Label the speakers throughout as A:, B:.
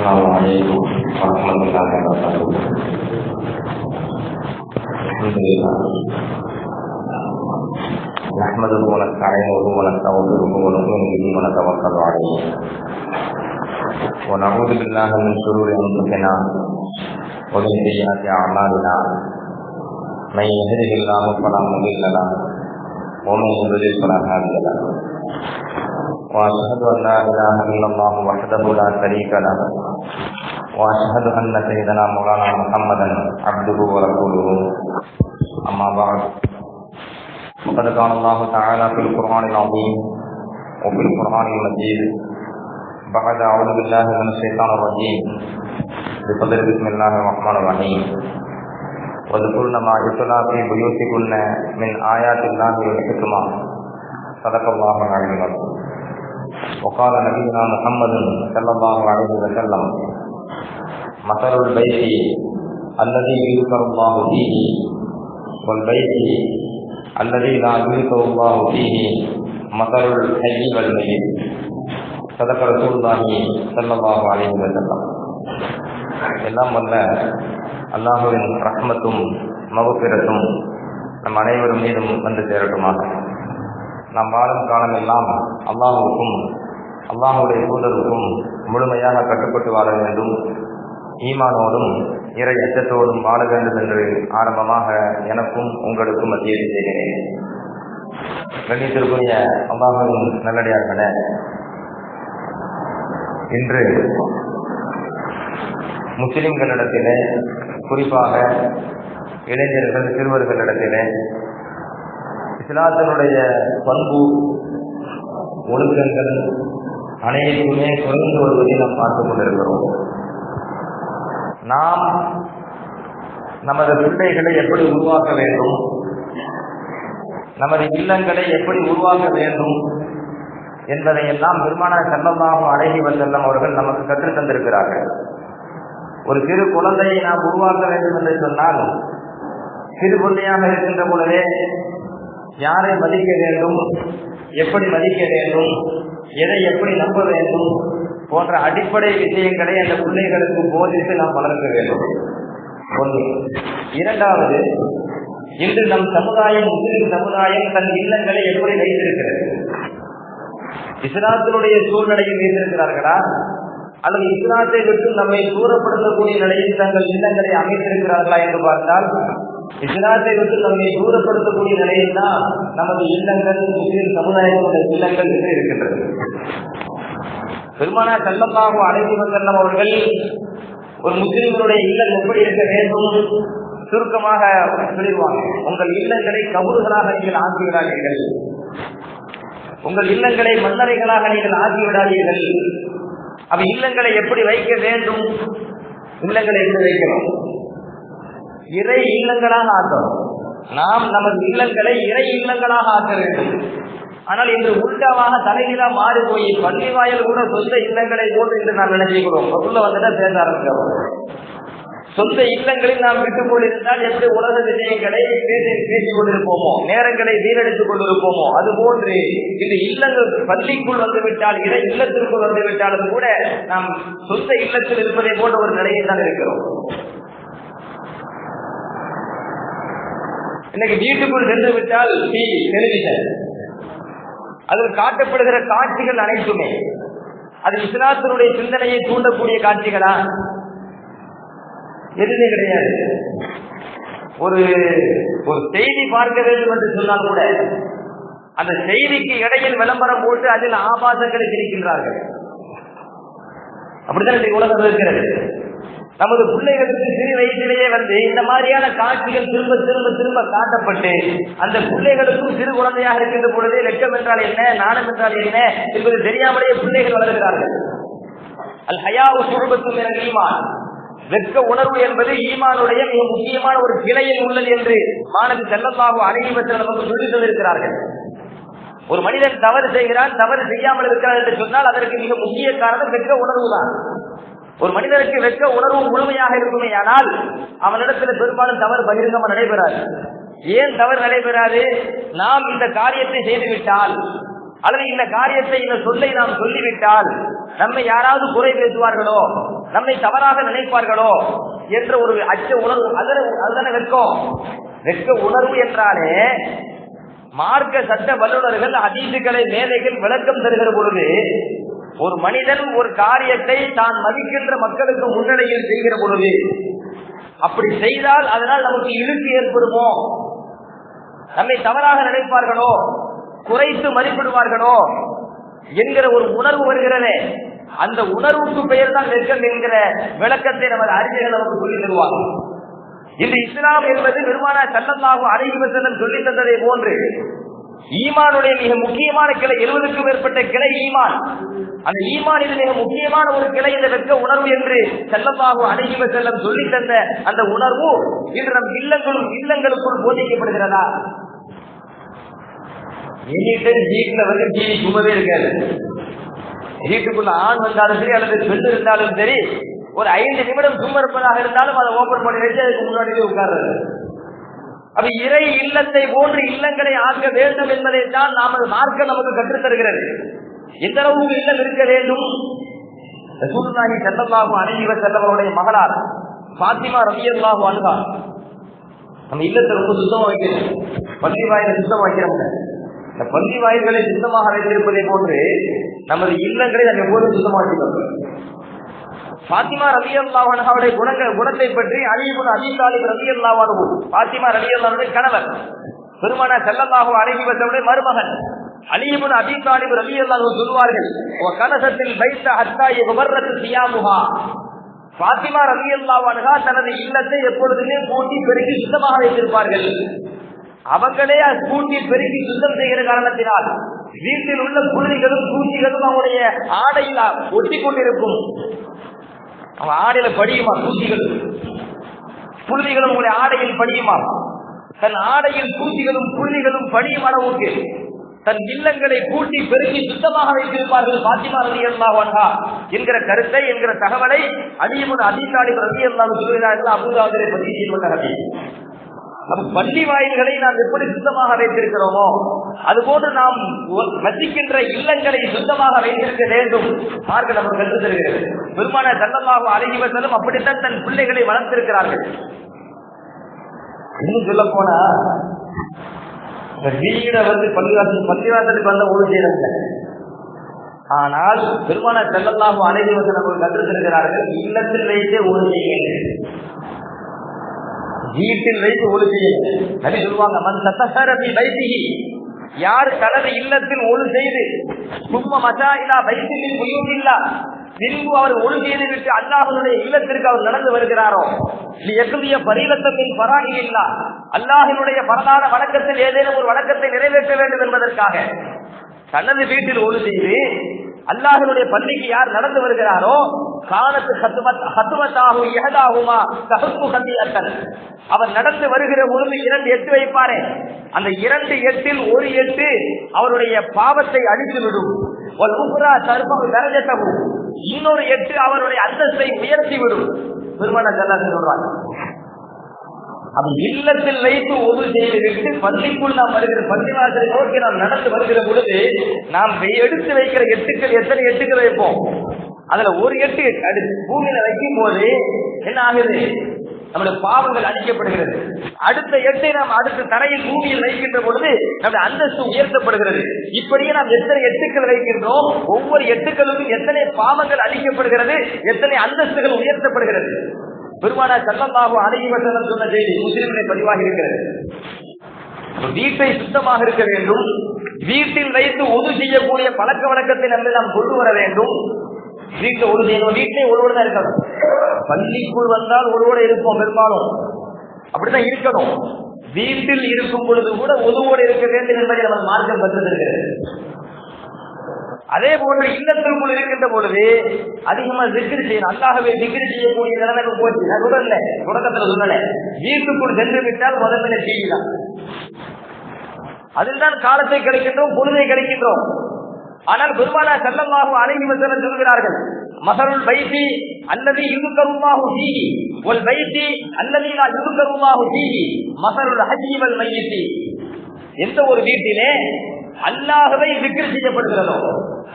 A: Assalamualaikum warahmatullahi wabarakatuh. Alhamdulillah. Nahmaduhu wa nasta'inuhu wa nastaghfiruhu wa nu'minu bihi wa natawakkalu 'alaihi. Wa na'udzu billahi min shururi anfusina wa min sayyiati a'malina. Man yahdihillahu fala mudilla lahu wa man yudlil fala hadiya lahu. وأشهد أن لا إله إلا الله وحده لا شريك له وأشهد أن سيدنا مولانا محمدا عبده ورسوله أما بعد فقد قال الله تعالى في القرآن العظيم وفي القرآن المجيد بعد أعوذ بالله من الشيطان الرجيم بفضل بسم الله الرحمن الرحيم واذكرن ما يتلى في بيوتكن من آيات الله والحكمة صدق الله العلي العظيم. وقال نبينا محمد صلى الله عليه وسلم مثل البيت الذي يذكر الله فيه والبيت الذي لا يذكر الله فيه مثل الحي والميت صدق رسول الله صلى الله عليه وسلم. எல்லாம் வல்ல அல்லாஹ்வின் ரஹ்மத்தும் மக்ஃபிரத்தும் நம் அனைவரும் மீதும் வந்து சேரட்டுமாக. நாம் வாழும் காலமெல்லாம் அல்லாஹுக்கும் அல்லாஹுடைய தூதருக்கும் முழுமையாக கட்டுப்பட்டு வாழ வேண்டும், ஈமானோடும் இறை அச்சத்தோடும் வாழ வேண்டும் என்று ஆரம்பமாக எனக்கும் உங்களுக்கும் மத்தியில் செய்கிறேன். கண்ணியத்திற்குரிய அல்லாஹுவின் நல்லடியார்களே, இன்று முஸ்லிம்களிடத்திலே, குறிப்பாக இளைஞர்கள் சிறுவர்களிடத்திலே இஸ்லாத்தினுடைய பண்பு ஒழுக்கங்கள் அனைத்துமே குறைந்து வருவதை நாம் பார்த்துக் கொண்டிருக்கிறோம். நாம் நமது பிள்ளைகளை எப்படி உருவாக்க வேண்டும், நமது இல்லங்களை எப்படி உருவாக்க வேண்டும் என்பதையெல்லாம் பெருமானார் ஸல்லல்லாஹு அலைஹி வஸல்லம் அவர்கள் நமக்கு கற்றுத் தந்திருக்கிறார்கள். ஒரு சிறு குழந்தையை நாம் உருவாக்க வேண்டும் என்று சொன்னால், சிறு பிள்ளையாக இருக்கின்ற பொழுதே யாரை மதிக்க வேண்டும், எப்படி மதிக்க வேண்டும், எதை எப்படி நம்ப வேண்டும் போன்ற அடிப்படை விஷயங்களை அந்த பிள்ளைகளுக்கு போதித்து நாம் வளர்க்க வேண்டும். ஒன்று. இரண்டாவது, இன்று நம் சமுதாயம், முஸ்லிம் சமுதாயம் தன் இல்லங்களை எப்படி வைத்திருக்கிறது? இஸ்லாத்தினுடைய சூழ்நிலையில் வைத்திருக்கிறார்களா, அல்லது இஸ்லாத்தை விட்டு நம்மை தூரப்படுத்தக்கூடிய நிலையில் தங்கள் இல்லங்களை அமைத்திருக்கிறார்களா என்று பார்த்தால், இஸ்லாத்தை விட்டு நம்மை தூரப்படுத்தக்கூடிய நிலையில் தான் நமது இல்லங்கள், முஸ்லிம் சமுதாயத்தினுடைய இல்லங்கள் என்று இருக்கின்றது. பெருமானார் ஸல்லல்லாஹு அலைஹி வஸல்லம் அவர்கள் ஒரு முஸ்லிம்களுடைய இல்லம் எப்படி இருக்க வேண்டும் சுருக்கமாக சொல்லிடுவாங்க. உங்கள் இல்லங்களை கபறுகளாக நீங்கள் ஆக்கிவிடாதீர்கள், உங்கள் இல்லங்களை மன்னரைகளாக நீங்கள் ஆக்கிவிடாதீர்கள். அப்ப இல்லங்களை எப்படி வைக்க வேண்டும், இல்லங்களை எப்படி வைக்கணும்? இறை இல்லங்களாக ஆக்கணும். நாம் நமது இல்லங்களை இறை இல்லங்களாக ஆக்க வேண்டும். ஆனால் இன்று உள்டாவாக தலைகீழா மாறி போய் பள்ளி வாயில் கூட சொந்த இல்லங்களை போட்டு என்று நாம் நினைச்சுக்கிறோம். உள்ள வந்துட்டா பேச ஆரம்பிக்கிறோம். சொந்த இல்லங்களில் நாம் விட்டுக் கொண்டிருந்தால் எப்படி உலக விஷயங்களை பேசிக் கொண்டிருப்போமோ, நேரங்களை வீணடித்துக் கொண்டிருப்போமோ, அது போன்று இந்த இல்லங்கள் பள்ளிக்குள் வந்துவிட்டால், இறை இல்லத்திற்குள் வந்துவிட்டாலும் கூட நாம் சொந்த இல்லத்தில் இருப்பதை போன்ற ஒரு நிலையில் தான் இருக்கிறோம். இன்னைக்கு வீட்டுக்குள் சென்று விட்டால் டிவி, டெலிவிஷன், அதில் காட்டப்படுகிற காட்சிகள் அனைத்துமே அது இஸ்லாத்தினுடைய சிந்தனையை தூண்டக்கூடிய காட்சிகளா? எதுவுமே கிடையாது. ஒரு செய்தி பார்க்க வேண்டும் என்று சொன்னால் கூட அந்த செய்திக்கு இடையில் விளம்பரம் போட்டு அதில் ஆபாசங்களை திணிக்கின்றார்கள். அப்படித்தான் இந்த உலகம் இருக்கிறது. நமது பிள்ளைகளுக்கு சிறு வயசிலேயே இந்த மாதிரியான காட்சிகள் திரும்ப திரும்ப திரும்ப காட்டப்பட்டு அந்த பிள்ளைகளுக்கும் சிறு குழந்தையாக இருக்கின்ற பொழுதே வெட்கம் என்றால் என்ன, நாணம் என்றால் என்ன என்பது தெரியாமலேயே பிள்ளைகள் வளர்கிறார்கள். அல் ஹயாஉ ஷுஅபத்தும் மினல் ஈமான், வெட்க உணர்வு என்பது ஈமானுடைய மிக முக்கியமான ஒரு கிளையில் உள்ளது என்று மாணவி ஸல்லல்லாஹு அலைஹி வஸல்லம் நமக்கு சொல்லித் தந்திருக்கிறார்கள். ஒரு மனிதன் தவறு செய்கிறான், தவறு செய்யாமல் இருக்கிறான் என்று சொன்னால் அதற்கு மிக முக்கிய காரணம் வெட்க உணர்வு தான். ஒரு மனிதனுக்கு வெட்க உணர்வு முழுமையாக இருக்குமே ஆனால் அவனிடத்தில் பெரும்பாலும் தவறு பகிரங்கமாக நடைபெறாது. ஏன் தவறு நடைபெறாது? நாம் இந்த காரியத்தை செய்துவிட்டால் அல்லது இந்த காரியத்தை, இந்த சொல்லை நாம் சொல்லிவிட்டால் நம்மை யாராவது குறை பேசுவார்களோ, நம்மை தவறாக நினைப்பார்களோ என்ற ஒரு அச்ச உணர்வு. அதுதானே வெட்க உணர்வு என்றாலே மார்க்க சட்ட வல்லுநர்கள் ஹதீசுகளை மேதைகள் விளக்கம் தருகிற பொழுது ஒரு மனிதன் ஒரு காரியத்தை தான் மதிக்கின்ற மக்களுக்கு முன்னிலையில் செய்கிற பொழுது அப்படி செய்தால் அதனால் நமக்கு இழுக்கு ஏற்படுமோ, நம்மை தவறாக நினைப்பார்களோ, குறைத்து மதிப்பிடுவார்களோ என்கிற ஒரு உணர்வு வருகிறதே, அந்த உணர்வுக்கு பெயர் தான் வெட்கம் என்கிற விளக்கத்தை நமது அறிஞர்கள் நமக்கு சொல்லி தருவாங்க. இந்த இஸ்லாம் என்பது பெருமானார் ஸல்லல்லாஹு அலைஹி வஸல்லம் சொல்லி தந்ததை போன்று ஈமானுடைய மிக முக்கியமான கிளை, 70க்கும் மேற்பட்ட கிளை ஈமான். அந்த ஈமானில் மிக முக்கியமான ஒரு கிளை இந்த வெட்க உணர்வு என்று ஸல்லல்லாஹு அலைஹி வஸல்லம் சொல்லி தந்த அந்த உணர்வு இன்று நம் இல்லங்களுக்குள் போதிக்கப்படுகிறதா? வீட்டுல வந்து டிவி சும்மாவே இருக்காது. வீட்டுக்குள்ள ஆண் வந்தாலும் சரி அல்லது பெண் இருந்தாலும் சரி, ஒரு 5 நிமிடம் சும்மா இருப்பதாக இருந்தாலும் அதை ஓபன் பண்ணி வச்சு அதுக்கு முன்னாடியே உட்கார்றது. அப்ப இறை இல்லத்தை போன்று இல்லங்களை ஆக்க வேண்டும் என்பதை தான் நமது மார்க்கம் நமக்கு கற்றுத் தருகிறது. எந்த அளவுக்கு இல்லம் இருக்க வேண்டும்? ரசூலுல்லாஹி ஸல்லல்லாஹு அலைஹி வஸல்லம் அவருடைய மகளார் ஃபாத்திமா ரலியல்லாஹு அன்ஹா நம்ம இல்லத்தை ரொம்ப சுத்தமா வைக்கணும். பள்ளி வாயிலை சுத்தமா வைக்கிறோம். இந்த பள்ளி வாயில்களை சுத்தமாக வைத்திருப்பதை போன்று நமது இல்லங்களை நம்ம எப்போதும் சுத்தமா வச்சுக்கணும். ஃபாத்திமா ரலியல்லாஹு அன்ஹாவுடைய குணத்தை பற்றி அலி இப்னு அபீ தாலிப் ரலியல்லாஹு அன்ஹு, ஃபாத்திமா ரலியல்லாஹு அன்ஹுடைய கணவர், பெருமானார் ஸல்லல்லாஹு அலைஹி வஸல்லம் மருமகன் அலி இப்னு அபீ தாலிப் ரலியல்லாஹு அன்ஹு சொல்வார்கள், வ கனஸத்தில் பைத ஹத்தா யுபர்ரது சியாமுஹா. ஃபாத்திமா ரலியல்லாஹு அன்ஹா தனது இல்லத்தை எப்பொழுதுமே கூட்டி பெருக்கி சுத்தமாக வைத்திருப்பார்கள். அவங்களே கூட்டி பெருக்கி சுத்தம் செய்கிற காரணத்தினால் வீட்டில் உள்ள புழுதிகளும் தூசிகளும் அவங்களுடைய ஆடையில் ஒட்டி கொண்டிருக்கும். அவன் ஆடையில படியுமா தூசிகளும் புழுதிகளும் உங்களுடைய ஆடையில் படியுமா? தன் ஆடையில் தூசிகளும் புழுதிகளும் படியும் அளவுக்கு தன் இல்லங்களை கூட்டி பெருக்கி சுத்தமாக வைத்திருப்பார்கள் ஃபாத்திமா ரலியல்லாஹு அன்ஹா என்கிற கருத்தை, என்கிற தகவலை அலி இப்னு அபீ தாலிப் ரலியல்லாஹு அன்ஹு சொல்கிறார்கள். அபூதாவுதிலே பதிவு செய்யப்பட்ட ஹதீஸ். பள்ளி வாயில்களை நாம் எப்படி சுத்தமாக வைத்திருக்கிறோமோ அதுபோன்று நாம் வசிக்கின்ற இல்லங்களை சுத்தமாக வைத்திருக்க வேண்டும். மார்க்கம் நமக்கு கற்றுத் தருகிறது. பெருமானார் ஸல்லல்லாஹு அலைஹி வஸல்லம் அப்படித்தான் தன் பிள்ளைகளை வளர்த்திருக்கிறார்கள். இன்னும் சொல்ல போனா வீட வந்து பள்ளிவாசலுக்கு வந்த ஒரு செய்யறதில்லை. ஆனால் பெருமானார் ஸல்லல்லாஹு அலைஹி வஸல்லம் கற்றுத் தருகிறார்கள், இல்லத்தில் வைத்தே ஒரு செய்யுங்கள், வீட்டில் வைத்து ஒளி செய்யுங்கள். நபி சொல்லுவாங்க, மன் தத்தஹர ஃபீ பைத்திஹி, யார் தனது இல்லத்தில் ஒளி செய்து சும்ம மசாயிலா பைத்தில் புயூதில்லா, பின்பு அவர் ஒளி செய்து விட்டு அல்லாஹ்வுடைய இல்லத்திற்கு அவர் நடந்து வருகிறாரோ, லியக்லிய ஃபரீலத்தமின் ஃபராயில்லா, அல்லாஹ்வுடைய பரதான வணக்கத்தில் ஏதேனும் ஒரு வணக்கத்தை நிறைவேற்ற வேண்டும் என்பதற்காக தனது வீட்டில் ஒளி செய்து அல்லாஹ்வுடைய பள்ளிக்கு யார் நடந்து வருகிறாரோ, கானத்து ஹத்துமத்தாஹு யஹதாஹுமா தஹப்பு ஹதியத்தன், அவர் நடந்து வருகிற பொழுது 2 எட்டு வைப்பாரே, அந்த 2 எட்டில் ஒரு எட்டு அவருடைய பாவத்தை அழித்துவிடும். இன்னொரு எட்டு அவருடைய அந்தஸ்தை உயர்த்தி விடும். பெருமானார் ஸல்லல்லாஹு சொல்றாங்க. அது இல்லத்தில் வைத்து ஒது செய்து விட்டு பள்ளிக்குள் நாம் வருகிற பள்ளிவாசலை நோக்கி நாம் நடந்து வருகிற பொழுது நாம் எடுத்து வைக்கிற எட்டுக்கள் எத்தனை எட்டுக்கள் வைப்போம்? அதுல ஒரு எட்டு அடுத்து பூமியில வைக்கும் போது என்ன ஆகுது? நம்முடைய பாவங்கள் அழிக்கப்படுகிறது. அடுத்த எட்டை நாம் அடுத்த தரையில் பூமியில் வைக்கின்ற பொழுது நம்முடைய அந்தஸ்து உயர்த்தப்படுகிறது. இப்படியே நாம் எத்தனை எட்டுக்கள் வைக்கின்றோம், ஒவ்வொரு எட்டுக்களுக்கும் எத்தனை பாவங்கள் அழிக்கப்படுகிறது, எத்தனை அந்தஸ்துகள் உயர்த்தப்படுகிறது. பெருமானார் ஸல்லல்லாஹு அலைஹி வஸல்லம் சொன்ன செய்தி முஸ்லிமிலே பதிவாகி இருக்கிறது. வீட்டை சுத்தமாக இருக்க வேண்டும். வீட்டில் வைத்து ஒது செய்யக்கூடிய பழக்க வழக்கத்தை நாம் கொண்டு வர வேண்டும். வீட்டில் ஒது செய்யணும், வீட்டிலே ஒருவோடு தான் இருக்கணும். பள்ளிக்குள் வந்தால் ஒருவோடு இருப்போம், பெரும்பாலும் அப்படித்தான் இருக்கணும். வீட்டில் இருக்கும் பொழுது கூட ஒதுவோடு இருக்க வேண்டும் என்பதை நம்ம மார்க்கம் கற்றுத்தருகிறது. அதே போன்று இல்லத்திற்குள் இருக்கின்ற பொழுது அதிகமா திக்ர் செய்யணும். அல்லாஹ்வை திக்ர் செய்யக்கூடிய நிலைமைக்கு போச்சு. நான் சொல்லல, தொடக்கத்துல சொல்லல. வீட்டுக்குள் சென்று விட்டால் முதல்ல டிவி தான். அதில் தான் காலத்தை கழிக்கின்றோம், பொழுதை கழிக்கின்றோம். ஆனால் பெருமானார் ஸல்லல்லாஹு அலைஹி வஸல்லம் சொல்கிறார்கள், மஸலுல் பைத்தி அல்லதி யுذكرுல்லாஹு ஃபீஹி வல் பைத்தி அல்லதி லா யுذكرுல்லாஹு ஃபீஹி மஸலுல் ஹஜ்ஜி வல் மையத்தி. எந்த ஒரு வீட்டிலே அல்லாஹ்வை திக்ர் செய்யப்படுகிறதோ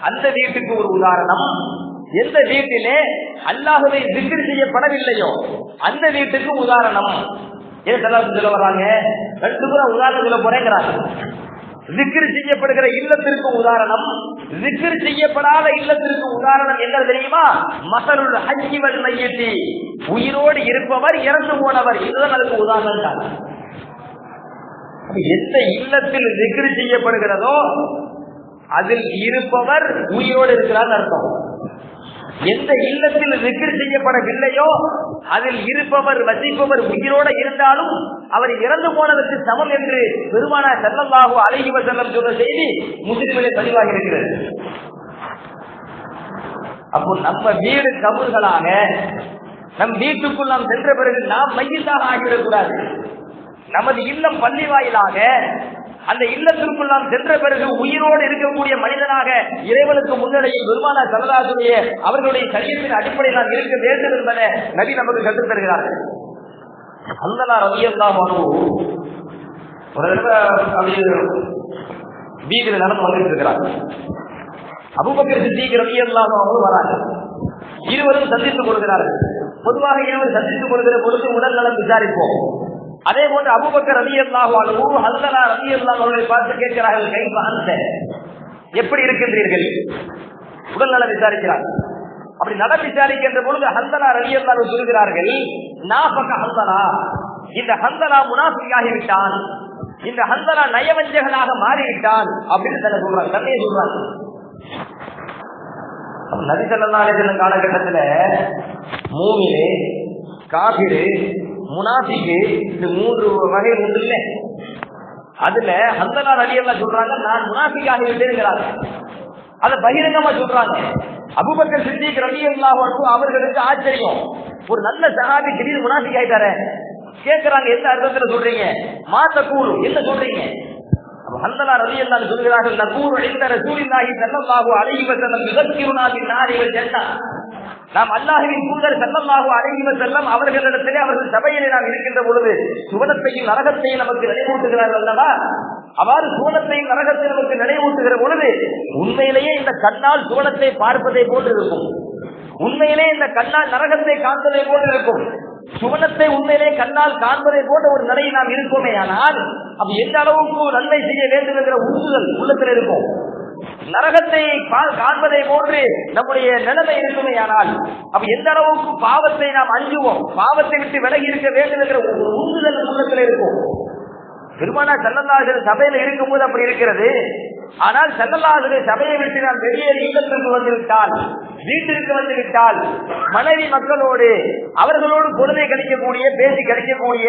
A: அந்த வீட்டுக்கு ஒரு உதாரணம், எந்த வீட்டிலே அல்லாஹ்வை திக்ர் செய்யப்படவில்லையோ அந்த வீட்டுக்கு உதாரணம். ஏன் சொல்ல வர்றாங்க? ரெண்டு பேரும் உதாரணம் சொல்ல போறேங்கிறாங்க. திக்ர் செய்யப்படுகிற இல்லத்திற்கு உதாரணம், திக்ர் செய்யப்படாத இல்லத்திற்கு உதாரணம் என்ன தெரியுமா? மஸலுல் ஹய்யி வல் மய்யித், உயிரோடு இருப்பவர் இறந்து போனவர், இதுதான் அதுக்கு உதாரணம். எந்த இல்லத்தில் திக்ர் செய்யப்படுகிறதோ அதில் இருப்பவர் உயிரோடு இருக்கிறார் அர்த்தம். எந்த இல்லத்தில் திக்ர் செய்யப்படவில்லையோ அதில் இருப்பவர் வசிப்பவர் உயிரோடு இருந்தாலும் அவர் இறந்து போனதற்கு சமம் என்று பெருமானார் ஸல்லல்லாஹு அலைஹி வஸல்லம் சொன்ன செய்தி முஸ்லிமிலே பதிவாகி இருக்கிறது. அப்போ நம்ம வீடு கபர்களாக, நம் வீட்டுக்குள் நாம் சென்ற பிறகு நாம் மையத்தாக ஆகிவிடக்கூடாது. நமது இல்லம் பள்ளி வாயிலாக, அந்த இல்லத்திற்குள் நாம் சென்ற பிறகு உயிரோடு இருக்கக்கூடிய மனிதனாக இறைவனுக்கு முன்னடையில் பெருமானார் ஸல்லல்லாஹு அவர்களுடைய சரியத்தின் அடிப்படையில் நாம் இருக்க வேண்டும் என்பதை நபி நமக்கு கற்றுத் தருகிறார்கள். ஹன்ஸலா ரலியல்லாஹு அன்ஹு ஒரு தடவை வீதியில் நடந்து வந்துட்டு இருக்கிறார். அபூபக்கர் சித்தீக் ரலியல்லாஹு அன்ஹு வராங்க. இருவரும் சந்தித்துக் கொள்கிறார்கள். பொதுவாக இருவர் சந்தித்துக் கொள்கிற பொழுது உடல் நலம் விசாரிப்போம். அதே போன்று அபூபக்கர் ரலியல்லாஹு அன்ஹு ஹன்ஸலா ரலியல்லாஹு அவர்களை பார்த்து கேட்கிறார்கள், கைஃப அன்த, எப்படி இருக்கின்றீர்கள்? உடல் நலம் விசாரிக்கிறார். அப்படி நலம் விசாரிக்கின்ற பொழுது ஹன்ஸலா ரலியல்லாஹு சொல்கிறார்கள், நாஃபக ஹன்ஸலா, இந்த ஹன்ஸலா முனாஃபிகாகிவிட்டான், இந்த ஹன்ஸலா நயவஞ்சகனாக மாறிவிட்டான் அப்படின்னு சொல்றாங்க. தன்னையே சொல்றாங்க. நபி ஸல்லல்லாஹு அலைஹி வஸல்லம் காலகட்டத்துல மூமினு, காஃபிரு, முனாஃபிக்கு, இந்த மூன்று வகை உண்டு இல்லை. அதுல ஹன்ஸலா ரலியல்லாஹு சொல்றாங்க, நான் முனாஃபிக்காக விட்டேங்கிறாங்க. அதை பகிரங்கமா சொல்றாங்க. அபூபக்கர் சித்தீக் ரலியல்லாஹு அன்ஹு அவர்களுக்கு ஆச்சரியம், ஒரு நல்ல சஹாபி திடீர்னு முனாஃபிக் ஆயிட்டாரே. கேட்கிறாங்க, எந்த அர்த்தத்துல சொல்றீங்க? மாத்தக்கூறு, என்ன சொல்றீங்க? ஹன்ஸலா ரலியல்லாஹு சொல்கிறார்கள், நகூரு இன்த ரசூலில்லாஹி ஸல்லல்லாஹு அலைஹி வஸல்லம் யுذكرنا بالنار والجنة, நாம் அல்லாஹ்வின் தூதர் ஸல்லல்லாஹு அலைஹி வஸல்லம் அவர்களிடத்திலே, அவர்கள் சபையிலே நாம் இருக்கின்ற பொழுது சுவனத்தையும் நரகத்தையும் நமக்கு நினைவூட்டுகிறார்கள் அல்லவா? அவ்வாறு சுவனத்தையும் நரகத்தையும் நமக்கு நினைவூட்டுகிற பொழுது உண்மையிலேயே இந்த கண்ணால் சுவனத்தை பார்ப்பதை போன்று இருக்கும், உண்மையிலே இந்த கண்ணால் நரகத்தை காண்பதை போன்று இருக்கும். சுவனத்தை உண்மையிலே கண்ணால் காண்பதை போன்ற ஒரு நிலையில் நாம் இருக்கோமே, ஆனால் அது எந்த அளவுக்கு நன்மை செய்ய வேண்டும் என்கிற உறுதிகள் உள்ளத்தில் இருக்கும். நரகத்தை காண்பதை போன்று நம்முடைய நிலைமை இருக்குமே, ஆனால் அப்ப எந்த அளவுக்கு பாவத்தை நாம் அஞ்சுவோம், பாவத்தை விட்டு விலகி இருக்க வேண்டும் என்கிற உறுதிகள் உள்ளத்தில் இருக்கும். பெருமானார் ஸல்லல்லாஹு அலைஹி சபையில இருக்கும் போது அப்படி இருக்கிறது. ஆனால் ஸல்லல்லாஹு அலைஹி சபையை விட்டு நாம் வெளியேறி இல்லத்திற்கு வந்துவிட்டால், வீட்டிற்கு வந்துவிட்டால், மனைவி மக்களோடு அவர்களோடு பொழுதை கழிக்கக்கூடிய, பேசி கழிக்கக்கூடிய,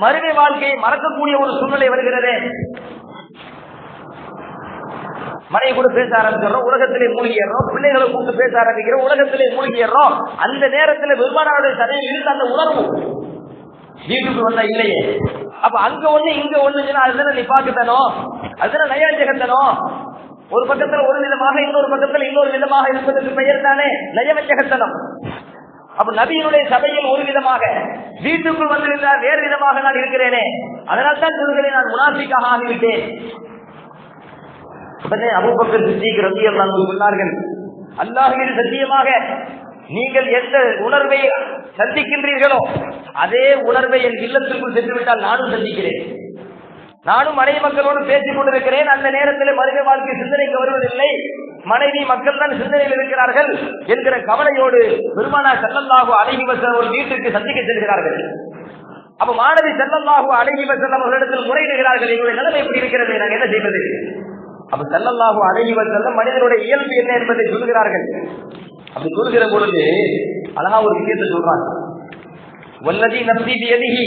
A: மறுமை வாழ்க்கையை மறக்கக்கூடிய ஒரு சூழ்நிலை வருகிறது. மனைவி கூட பேச ஆரம்பிக்கிறோம், உலகத்திலே மூழ்கிடுறோம், பிள்ளைகளை கூப்பிட்டு பேச ஆரம்பிக்கிறோம், உலகத்திலே மூழ்கிடுறோம். அந்த நேரத்தில் பெருமானாருடைய சபையில் இருந்து அந்த உணர்வு வீட்டுக்கு வந்தா இல்லையே. அப்ப அங்க ஒண்ணு இங்க ஒண்ணுச்சுன்னா அதுதானே நிப்பாக்குத்தனம், அதுதானே நயவஞ்சகத்தனம். ஒரு பக்கத்துல ஒரு விதமாக, இன்னொரு பக்கத்துல இன்னொரு விதமாக இருப்பதற்கு பெயர் தானே நயவஞ்சகத்தனம். அப்ப நபியினுடைய சபையில் ஒரு விதமாக, வீட்டுக்குள் வந்திருந்தால் வேறு விதமாக நான் இருக்கிறேனே, அதனால் தான் சொல்கிறேன், நான் முனாஃபிக்காக ஆகிவிட்டேன். அபூபக்கர் சித்தீக் ரலியல்லாஹு அன்ஹு சொன்னார்கள், அல்லாஹ்வின் சத்தியமாக நீங்கள் எந்த உணர்வை சந்திக்கின்றீர்களோ அதே உணர்வை என் இல்லத்திற்குள் சென்றுவிட்டால் நானும் சந்திக்கிறேன். நானும் மனைவி மக்களோடு பேசிக் கொண்டிருக்கிறேன். அந்த நேரத்தில் மனித வாழ்க்கை சிந்தனைக்கு வருவதில்லை, மனைவி மக்கள் தான் சிந்தனையில் இருக்கிறார்கள் என்கிற கவலையோடு பெருமானார் ஸல்லல்லாஹு அலைஹி வஸல்லம் ஒரு வீட்டிற்கு சந்திக்க செல்கிறார்கள். அப்ப மாணவி ஸல்லல்லாஹு அலைஹி வஸல்லம் அவர்களிடத்தில் முறையிடுகிறார்கள், எங்களுடைய நிலைமை எப்படி இருக்கிறது, நாங்கள் என்ன செய்வது? அப்ப ஸல்லல்லாஹு அலைஹி வஸல்லம் மனிதனுடைய இயல்பு என்ன என்பதை சொல்கிறார்கள். அப்படி சொல்கிற பொழுது அழகா ஒரு விஷயத்தை சொல்றாங்க. வல்லதி நப்சி பியதிஹி,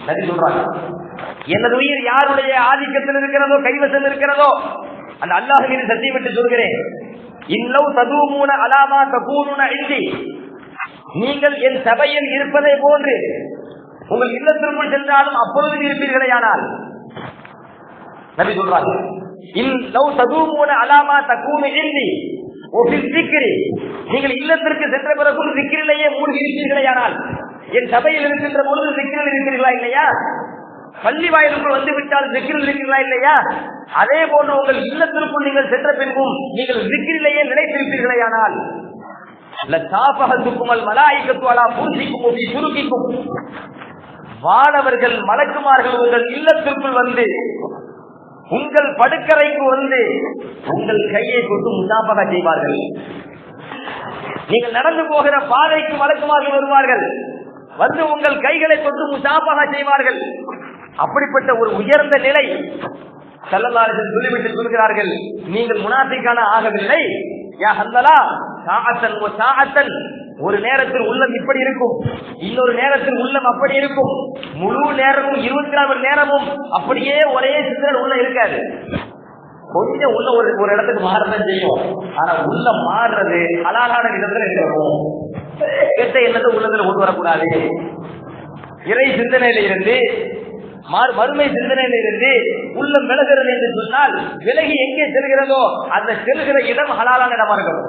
A: நபி சொல்றாங்க, எனது உயிர் யாருடைய ஆதிக்கத்தில் இருக்கிறதோ, கைவசம் இருக்கிறதோ, அந்த அல்லாஹ்வின் சத்தியம் விட்டு சொல்கிறேன், இன்னவ் ததூமுன அலாமா தகூனுன இந்தி, நீங்கள் என் சபையில் இருப்பதை போன்று உங்கள் இல்லத்திற்குள் சென்றாலும் அப்பொழுது இருப்பீர்களே. ஆனால் நபி சொல்றாங்க, இன்னவ் ததூமுன அலாமா தகூனு இந்தி ஒஃபில் திக்ரி, நீங்கள் இல்லத்திற்கு சென்ற பிறகு திக்ரிலேயே மூழ்கி இருக்கிறீர்களே. ஆனால் என் சபையில் இருக்கின்ற பொழுது திக்ரில் இருக்கிறீர்களா இல்லையா? பள்ளி வாயிலுக்குள் வந்து விட்டால் திக்ரில் இருக்கிறீர்களா இல்லையா? அதே போன்று உங்கள் இல்லத்திற்குள் நீங்கள் சென்ற பின்பும் நீங்கள் திக்ரிலேயே நிலைத்திருப்பீர்களே. ஆனால் வானவர்கள் மலக்குமார்கள் உங்கள் இல்லத்திற்குள் வந்து உங்கள் படுக்கறைக்கு வந்து உங்கள் கையை கொண்டு முசாபகா செய்வார்கள். நீங்கள் நடந்து போகிற பாதைக்கு மலக்குமார்கள் வருவார்கள், வந்து உங்கள் கைகளை கொண்டு முசாபகா செய்வார்கள். அப்படிப்பட்ட ஒரு உயர்ந்த நிலை ஸல்லல்லாஹு அலைஹி வஸல்லம் சொல்லிவிட்டு சொல்கிறார்கள், நீங்கள் முனாஃபிக்கான ஆகவில்லை. யா ஹந்தலா சாஅத்தன் வ சாஅத்தன், ஒரு நேரத்தில் உள்ளம் இப்படி இருக்கும், இன்னொரு நேரத்தில் உள்ளம் அப்படி இருக்கும். முழு நேரமும் 24 மணி நேரமும் அப்படியே ஒரே சிந்தனை உள்ள இருக்காது. கொஞ்சம் உள்ள ஒரு இடத்துக்கு மாறதான் செய்யும். ஆனா உள்ள மாறுறது ஹலாலான இடத்துல இருக்கணும். கெட்ட எண்ணத்தை உள்ளத்துல கொண்டு வரக்கூடாது. இறை சிந்தனையில இருந்து மறுமை சிந்தனையில இருந்து உள்ளம் விலகிறது என்று சொன்னால் விலகி எங்கே செல்கிறதோ அந்த செல்கிற இடம் ஹலாலான இடமா இருக்கணும்.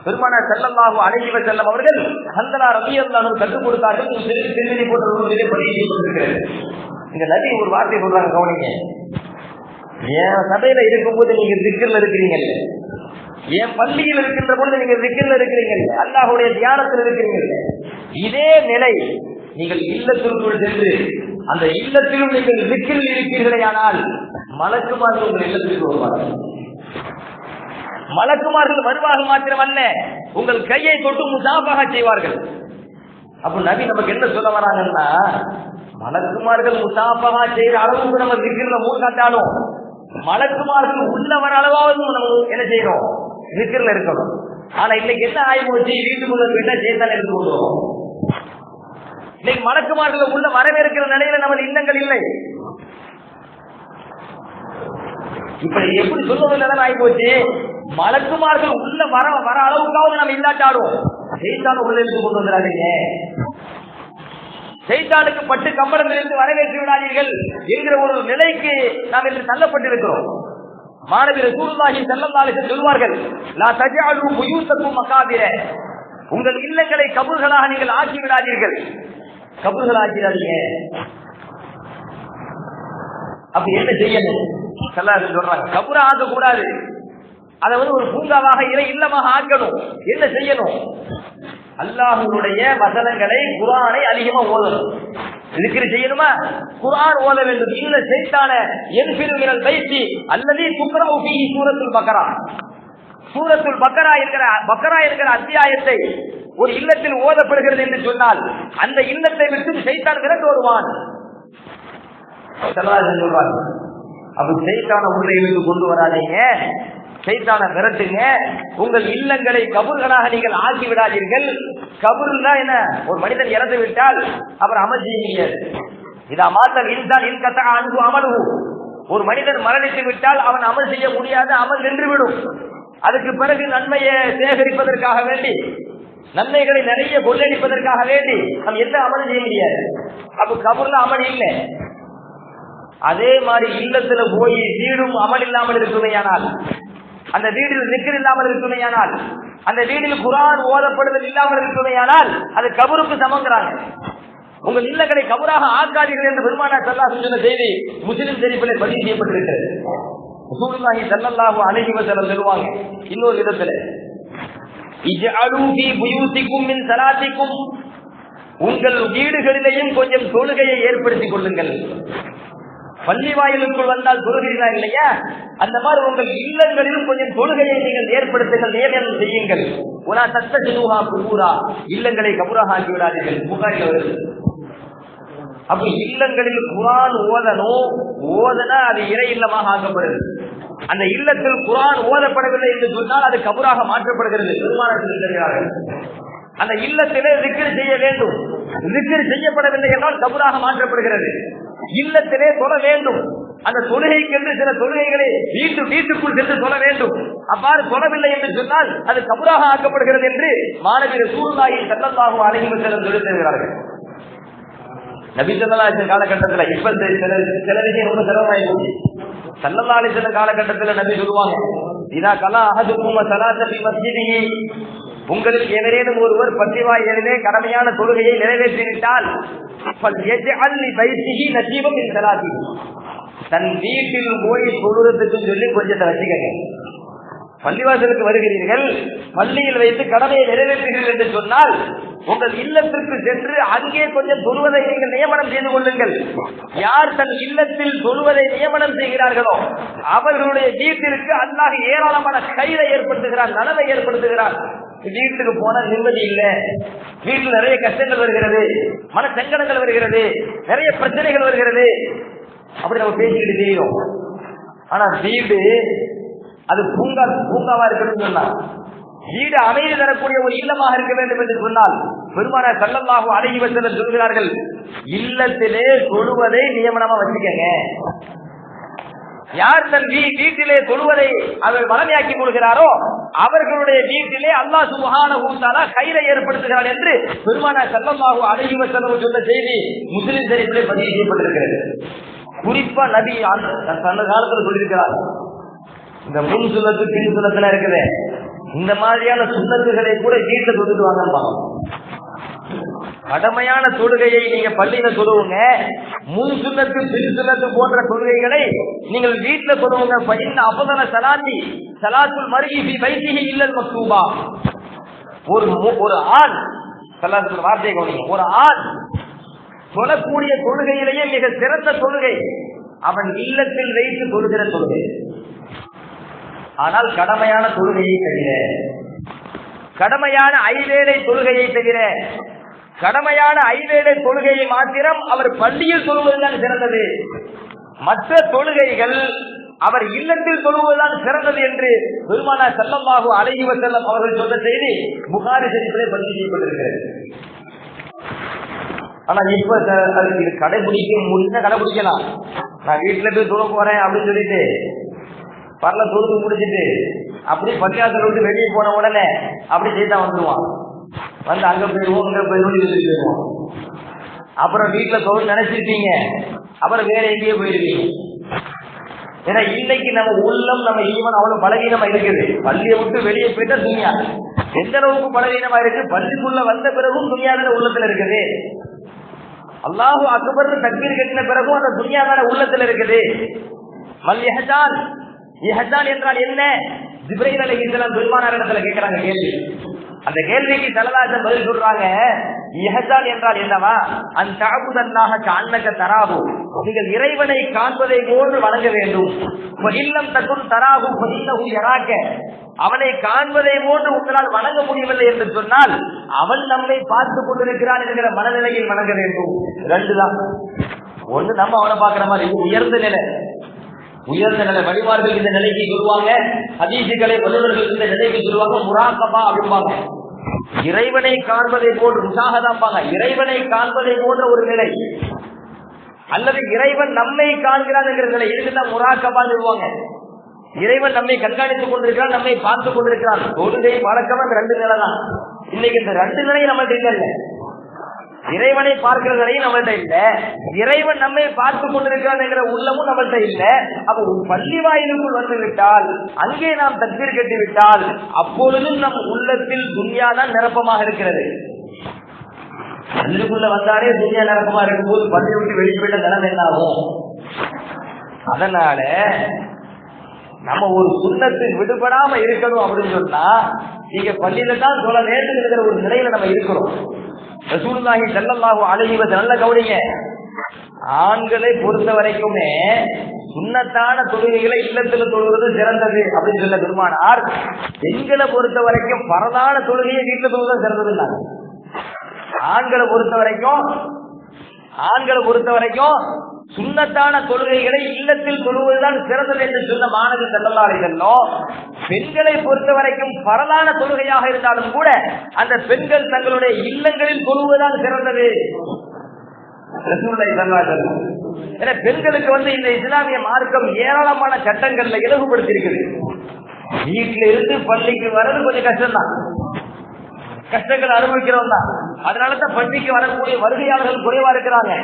A: பெருமானார் ஸல்லல்லாஹு அலைஹி வஸல்லம் அவர்கள் ஹந்தலா ரலியல்லாஹு அன்ஹு கற்றுக் கொடுத்தார்கள். திருமதி போன்ற ஒரு பணியை கொண்டிருக்கிறது. இந்த நபி ஒரு வார்த்தை சொல்றாங்க, கவனிங்க. என் சபையில இருக்கும்போது நீங்க திக்ர்ல இருக்கிறீங்க, என் பள்ளியில் இருக்கின்ற பொழுது நீங்க திக்ர்ல இருக்கிறீங்க, அல்லாஹ்வுடைய தியானத்தில் இருக்கிறீங்க. இதே நிலை நீங்கள் இல்லத்திற்குள் சென்று அந்த இல்லத்திலும் நீங்கள் திக்ரில் இருக்கிறீர்களே, ஆனால் மலக்குமார்கள் உங்கள் இல்லத்திற்கு வருவார்கள். மலக்குமார்கள் வருவார்கள் மாத்திரமல்ல, உங்கள் கையை தொட்டு முசாபகா செய்வார்கள். அப்ப நபி நமக்கு என்ன சொல்ல வராங்கன்னா, மலக்குமார்கள் முசாபகா செய்யற அளவுக்கு நம்ம திக்ர்ல மூழ்காட்டாலும் மலக்குமார்கள் உள்ளவர் அளவாவது நம்ம என்ன செய்யணும், திக்ர்ல இருக்கணும். ஆனா இன்னைக்கு என்ன ஆகி போச்சு, வீட்டுக்குள்ள போயிட்டா செய்தான் எடுத்து கொண்டு வரும். இன்னைக்கு மலக்குமார்கள் உள்ள வரவேற்கிற நிலையில நம்ம இல்லங்கள் இல்லை. இப்ப எப்படி சொல்வதில்லை ஆகி போச்சு. மலக்குமார்கள் உள்ள வர அளவுக்காவது நம்ம இல்லாட்டாலும் செய்தான உள்ள இருந்து கொண்டு வந்துடாதீங்க. செய்தானுக்கு பட்டு கம்பளத்திலிருந்து வரவேற்று விடாதீர்கள் என்கிற ஒரு நிலைக்கு நாம் இன்று தள்ளப்பட்டிருக்கிறோம். மாணவி ரசூலுல்லாஹி ஸல்லல்லாஹு அலைஹி வஸல்லம் சொல்வார்கள், லா தஜஅலு புயூத்தக்கும் மகாபிர, உங்கள் இல்லங்களை கபூர்களாக நீங்கள் ஆக்கி விடாதீர்கள். கபூர்கள் ஆக்கிறாதீங்க. அப்ப என்ன செய்யணும் சொல்றாங்க, கபூரா ஆக்க கூடாது, அதை ஒரு பூங்காவாக இறை இல்லமாக ஆக்கணும். என்ன செய்யணும், அல்லாஹ்வுடைய வசனங்களை குர்ஆனை அதிகமா ஓதணும். zikr செய்யணுமா, குர்ஆன் ஓத வேண்டும். இல்ல ஷைத்தான யன்ஃபிரு மினல் பைத்தி அல்லதி துக்ரஉ ஃபீஹி சூரத்துல் பக்ரா, சூரத்துல் பக்ரா என்கிற அத்தியாயத்தை ஒரு இல்லத்தில் ஓதப்படுகிறது என்று சொன்னால் அந்த இல்லத்தை விட்டு ஷைத்தான் விரண்டு வருவான். அப்ப ஷைத்தான உள்ளே இருந்து கொண்டு வராதீங்க, ஷைத்தான விரட்டுங்க. உங்கள் இல்லங்களை கபூர்களாக நீங்கள் ஆக்கி விடாதீர்கள். கபூர்னா என்ன, ஒரு மனிதன் இறந்து விட்டால் அவர் அமல் செய்ய முடியாது. இதா மாத்தல் இன்சான் இன்கத்தா அன்பு அமலு, ஒரு மனிதன் மரணித்து விட்டால் அவன் அமல் செய்ய முடியாது, அமல் நின்றுவிடும். அதுக்கு பிறகு நன்மையை சேகரிப்பதற்காக வேண்டி, நன்மைகளை நிறைய கொள்ளடிப்பதற்காக வேண்டி நாம் எந்த அமல் செய்ய முடியாது. அப்ப கபூர்ல அமல் இல்லை. அதே மாதிரி இல்லத்துல போய் வீடும் அமல் இல்லாமல் இருக்குமையானால், அந்த வீடில் zikr இல்லாமல் இருக்குமையானால், அந்த வீடில் குர்ஆன் ஓதப்படுதல் இல்லாமல் இருக்குமையானால் அது கபருக்கு சமங்கிறாங்க. உங்கள் இல்லங்களை கபராக ஆக்காதீர்கள் என்று பெருமானார் ஸல்லல்லாஹு அலைஹி வஸல்லம் செய்தி முஸ்லிம் ஷரீஃபிலே பதிவு செய்யப்பட்டிருக்கிறது. ரசூலுல்லாஹி ஸல்லல்லாஹு அலைஹி வஸல்லம் சொல்வாங்க இன்னொரு விதத்துல, இஜ்அலூ ஃபீ புயூதிக்கும் மின் ஸலாத்திக்கும், உங்கள் வீடுகளிலேயும் கொஞ்சம் தொழுகையை ஏற்படுத்திக் கொள்ளுங்கள். பள்ளி வாயிலுக்குள் வந்தால் தொழுகிறீர்களா இல்லையா, அந்த மாதிரி உங்கள் இல்லங்களிலும் கொஞ்சம் தொழுகையை நீங்கள் ஏற்படுத்துங்கள், நியமனம் செய்யுங்கள். உலா தத்தஜிதுஹா குபூரா, இல்லங்களை கபூராக ஆக்கி விடாதீர்கள். புகாரில் வருது. அப்ப இல்லங்களில் குர்ஆன் ஓதணும், ஓதனா அது இறை இல்லமாக ஆக்கப்படுது. அந்த இல்லத்தில் குர்ஆன் ஓதப்படவில்லை என்று சொன்னால் அது கபூராக மாற்றப்படுகிறது. பெருமானார் சொல்கிறார்கள், அந்த இல்லத்திலே zikr செய்ய வேண்டும். zikr செய்யப்படவில்லை என்றால் கபூராக மாற்றப்படுகிறது. இல்லத்திலே தொழ வேண்டும். அந்த தொழுகைக்கென்று சில தொழுகைகளை வீட்டுக்குள் சென்று தொழ வேண்டும். அவ்வாறு தொழவில்லை என்று சொன்னால் அது கபூராக ஆக்கப்படுகிறது என்று மாணவி ரசூலுல்லாஹி ஸல்லல்லாஹு அலைஹி வஸல்லம் சொல்லியிருக்கிறார்கள். நபி ஸல்லல்லாஹு அலைஹி வஸல்லம் காலகட்டத்தில் இப்ப சில விஷயம் ரொம்ப சிரமமாயி போச்சு. ஸல்லல்லாஹு அலைஹி வஸல்லம் காலகட்டத்தில் நபி சொல்லுவாங்க, இதா கலா அஹதுக்கும் ஸலாத்த ஃபீ மஸ்ஜிதிஹி, உங்களில் எவரேனும் ஒருவர் பள்ளி வாயிலிலே கடமையான தொழுகையை நிறைவேற்றிவிட்டால் தன் வீட்டில் போய் தொழுறதுக்கு சொல்லி கொஞ்சத்தை வச்சுக்கங்க. பள்ளிவாசலுக்கு வருகிறீர்கள், பள்ளியில் வைத்து கடமையை நிறைவேற்றுகிறீர்கள் என்று சொன்னால் உங்கள் இல்லத்திற்கு சென்று அங்கே கொஞ்சம் தொழுவதை நீங்கள் நியமனம் செய்து கொள்ளுங்கள். யார் தன் இல்லத்தில் தொழுவதை நியமனம் செய்கிறார்களோ அவர்களுடைய வீட்டிற்கு அல்லாஹ் ஏராளமான கைதை ஏற்படுத்துகிறார், நலவை ஏற்படுத்துகிறார். வீட்டுக்கு போன நிம்மதி இல்லை, வீட்டில் நிறைய கஷ்டங்கள் வருகிறது, மன சங்கடங்கள் வருகிறது, நிறைய பிரச்சனைகள் வருகிறது, அப்படி நம்ம பேசிக்கிட்டு செய்யறோம். ஆனா வீடு அது பூங்காவா இருக்கணும்னு சொன்னார். வீடு அமைதி தரக்கூடிய ஒரு இல்லமாக இருக்க வேண்டும் என்று சொன்னால் பெருமானார் ஸல்லல்லாஹு அலைஹி வஸல்லம் சொல்கிறார்கள், இல்லத்திலே தொழுவதை நியமனமா வச்சுக்கங்க. யார் தன் வீட்டிலே தொழுவதை அவர் வளமையாக்கிக் கொள்கிறாரோ அவர்களுடைய வீட்டிலே அல்லாஹ் சுப்ஹானஹு வ தஆலா கைரை ஏற்படுத்துகிறார் என்று பெருமானார் ஸல்லல்லாஹு அலைஹி வஸல்லம் சொன்ன செய்தி முஸ்லிம் ஷரீஃபிலே பதிவு செய்யப்பட்டிருக்கிறது. குறிப்பா நபி அந்த காலத்தில் சொல்லியிருக்கிறார், இந்த முன் சுன்னத்து பின் சுன்னத்துல இருக்குது, இந்த மாதிரியான சுன்னத்துகளை கூட வீட்டுல தொழுது வாங்க. கடமையான தொழுகையை நீங்க பள்ளியில தொழுவுங்க, முன் சுன்னத்து பின் சுன்னத்து போன்ற தொழுகைகளை நீங்கள் வீட்டுல தொழுவுங்க. அப்பதான சலாத்தி சலாத்துல் மர்இ பைத்திஹி இல்லல் மக்தூபா. ஒரு ஆண் சலாத்துல் வார்த்தை கவனிங்க, ஒரு ஆண் தொழக்கூடிய தொழுகையிலேயே மிக சிறந்த தொழுகை அவன் இல்லத்தில் வைத்து தொழுகிற தொழுகை. ஆனால் கடமையான தொழுகையை தவிர, கடமையான ஐவேளை தொழுகையை தவிர, கடமையான ஐவேளை தொழுகையை மாத்திரம் அவர் பள்ளியில் தொழுவதுதான் சிறந்தது, மற்ற தொழுகைகள் அவர் இல்லத்தில் தொழுவதுதான் சிறந்தது என்று பெருமானார் ஸல்லல்லாஹு அலைஹி வஸல்லம் அவர்கள் சொன்ன செய்தி புகாரி ஷரீஃபிலே பதிவு செய்யப்பட்டிருக்கிறது. ஆனா இப்ப அதுக்கு இது கடைபிடிக்க முடிஞ்ச கடைபிடிக்கலாம். நான் வீட்டுல போய் தொழ போறேன் அப்படின்னு சொல்லிட்டு பரல தொழுது முடிச்சுட்டு அப்படி பள்ளியாசல விட்டு வெளியே போன உடனே அப்படி செய்தா வந்துருவான், வந்து அங்க போயிடுவோம் இங்க போயிடுவோம். அப்புறம் வீட்டுல தொழில் நினைச்சிருப்பீங்க, அப்புறம் வேற எங்கேயே போயிருவீங்க. ஏன்னா இன்னைக்கு நம்ம உள்ளம் நம்ம ஈவன் அவ்வளவு பலவீனமா இருக்குது. பள்ளியை விட்டு வெளியே போயிட்டா துணியா எந்த அளவுக்கு பலவீனமா இருக்கு. பள்ளிக்குள்ள வந்த பிறகும் துணியாதான உள்ளத்துல இருக்குது. அல்லாஹு அக்பர் தக்பீர் கட்டின பிறகும் அந்த துணியாதான உள்ளத்துல இருக்குது. மல் இஹ்சான், இஹ்சான் என்றால் என்ன? ஜிப்ரீல் அலைஹிஸ்ஸலாம் பெருமானார் இடத்துல கேட்கிறாங்க கேள்வி. அந்த கேள்விக்கு ஸல்லல்லாஹு பதில் சொல்றாங்க, இஹ்சான் என்றால் என்னவா? அன் தஅபுதல்லாஹ கஅன்னக தராஹு, நீங்கள் இறைவனை காண்பதை போன்று வணங்க வேண்டும். வ இல்லம் தகுன் தராஹு ஃபஇன்னஹு யராக, அவனை காண்பதை போன்று உங்களால் வணங்க முடியவில்லை என்று சொன்னால் அவன் நம்மை பார்த்து கொண்டிருக்கிறான் என்கிற மனநிலையில் வணங்க வேண்டும். ரெண்டு தான். ஒன்று நம்ம அவனை பார்க்கிற மாதிரி, இது உயர்ந்த நிலை. உயர்ந்த நிலை வழிமார்கள் இந்த நிலைக்கு சொல்லுவாங்க, ஹதீசுகளை வல்லுநர்கள் இந்த நிலைக்கு சொல்லுவாங்க முராகபா அப்படிம்பாங்க. இறைவனை காண்பதை போன்று முசாஹதாம்பாங்க, இறைவனை காண்பதை போன்ற ஒரு நிலை, அல்லது இறைவன் நம்மை காண்கிறான் என்கிற நிலை, இதுக்குதான் முராகபான்னு சொல்லுவாங்க. இறைவன் நம்மை கண்காணித்துக் கொண்டிருக்கிறான், நம்மை பார்த்துக் கொண்டிருக்கிறான். தொழுகை பழக்கம் அந்த ரெண்டு நிலை தான். இன்னைக்கு இந்த ரெண்டு நிலையும் நம்மள்ட்ட இல்ல. இறைவனை பார்க்கிற நிலையும் நம்மள்ட்ட இல்ல, இறைவன் நம்மை பார்த்துக் கொண்டிருக்கிறான் என்கிற உள்ளமும் நம்மள்ட்ட இல்ல. அப்ப பள்ளி வாயிலுக்குள் வந்து விட்டால், அங்கே நாம் தக்பீர் கட்டி விட்டால், அப்பொழுதும் நம் உள்ளத்தில் துன்யாதான் நிரப்பமாக இருக்கிறது. பள்ளிக்குள்ள வந்தாலே துன்யா நிரப்பமா இருக்கும் போது பள்ளி விட்டு வெளியே விட்ட நிலம் என்ன ஆகும்? அதனால நம்ம ஒரு சுண்ணத்தில் விடுபடாம இருக்கணும் அப்படின்னு சொன்னா நீங்க பள்ளியில தான் சொல்ல நேரத்தில் ஒரு நிலையில நம்ம இருக்கிறோம். ரசூலுல்லாஹி ஸல்லல்லாஹு அலைஹி வஸல்லம் நல்ல கவனிங்க, ஆண்களை பொறுத்த வரைக்குமே சுன்னத்தான தொழுகைகளை இல்லத்துல தொழுவது சிறந்தது அப்படின்னு சொல்ல பெருமானார். பெண்களை பொறுத்த வரைக்கும் பரதான தொழுகையை வீட்டுல தொழுவது சிறந்தது. ஆண்களை பொறுத்த வரைக்கும் சுன்னத்தான தொழுகைகளை இல்லத்தில் தொழுவதுதான் சிறந்தது என்று சொன்ன மாணவி ஸல்லல்லாஹு அலைஹி வஸல்லம், பெண்களை பொறுத்த வரைக்கும் பரதான தொழுகையாக இருந்தாலும் கூட அந்த பெண்கள் தங்களுடைய இல்லங்களில் தொழுவதுதான் சிறந்தது. ரசூலுல்லாஹி ஸல்லல்லாஹு அலைஹி வஸல்லம் ஏன்னா பெண்களுக்கு இந்த இஸ்லாமிய மார்க்கம் ஏராளமான சட்டங்கள்ல இலகுபடுத்தி இருக்குது. வீட்டுல இருந்து பள்ளிக்கு வர்றது கொஞ்சம் கஷ்டம்தான், கஷ்டங்கள் அனுபவிக்கிறோம் தான். அதனாலதான் பள்ளிக்கு வரக்கூடிய வருகையாளர்கள் குறைவா இருக்கிறாங்க.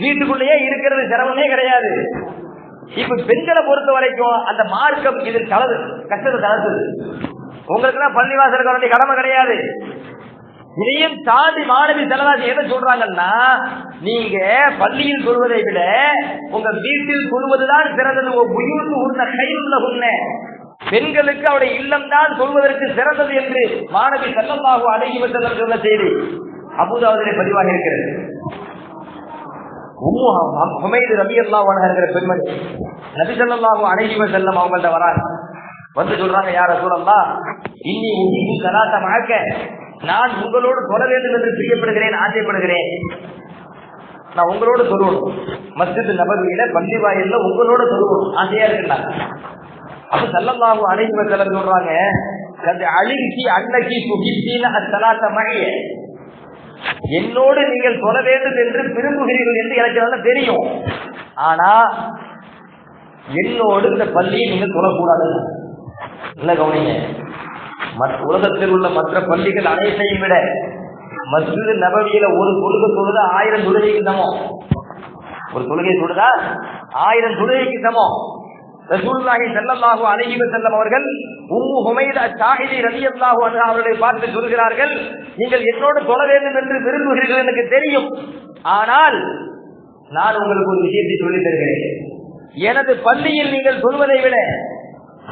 A: வீட்டுக்குள்ளேயே இருக்கிறது சிரமமே கிடையாது. இப்ப பெண்களை பொறுத்த வரைக்கும் அந்த மார்க்கம் இதில் கஷ்டத்தை கலத்துது. உங்களுக்கு எல்லாம் பள்ளிவாசலுக்கு வேண்டிய கடமை கிடையாது. இதையும் தாண்டி மாணவி ஸல்லல்லாஹு என்ன சொல்றாங்கன்னா, நீங்க பள்ளியில் சொல்வதை விட உங்க வீட்டில் சொல்வதுதான் சிறந்தது. பெண்களுக்கு அவருடைய இல்லம் தான் சொல்வதற்கு சிறந்தது என்று மாணவி ஸல்லல்லாஹு அலைஹி வஸல்லம் சொன்ன செய்தி அபூதாவுதிலே பதிவாக இருக்கிறது. உம்மு ஹுமைத் ரலியல்லாஹு அன்ஹா என்கிற பெண்மணி நபி ஸல்லல்லாஹு அலைஹி வஸல்லம் அவங்கள்ட்ட வராங்க. வந்து சொல்றாங்க, யா ரசூலல்லாஹ் இன்னி உஹிப்பு ஸலாத மஅக, நான் உங்களோடு தொழ வேண்டும் என்று பிரியப்படுகிறேன், ஆசைப்படுகிறேன். நான் உங்களோடு சொல்லுவோம், மஸ்ஜித் நபவியில பள்ளி வாயில்ல உங்களோட சொல்லுவோம், ஆசையா இருக்கிறாங்க. அப்ப ஸல்லல்லாஹு அலைஹி வஸல்லம் சொல்றாங்க, கத் அலிகி அன்னகி துஹிப்பீன அஸ்ஸலாத மஅய, என்னோடு நீங்கள் தொழ வேண்டும் என்று விரும்புகிறீர்கள் என்று எனக்கு நல்லா தெரியும். ஆனா என்னோடு இந்த பள்ளியை நீங்கள் தொழக்கூடாது. இல்ல கவனிங்க, உலகத்தில் உள்ள மற்ற பள்ளிகள் அனைத்தையும் விட மஸ்ஜித் நபவியில ஒரு தொழுகை தொழுதா 1000 தொழுகைக்கு சமம். ஒரு தொழுகை தொழுதா 1000 தொழுகைக்கு சமம். ரசூலுல்லாஹி ஸல்லல்லாஹு அலைஹி வஸல்லம் அவர்கள் உம்மு ஹுமைத் அஸ்-சாஹிலி ரலியல்லாஹு அன்ஹா அவர்களை பார்த்து சொல்கிறார்கள், நீங்கள் என்னோடு தொழ வேண்டும் என்று விரும்புகிறீர்கள் எனக்கு தெரியும். ஆனால் நான் உங்களுக்கு ஒரு விஷயத்தை சொல்லித் தருகிறேன். எனது பள்ளியில் நீங்கள் சொல்வதை விட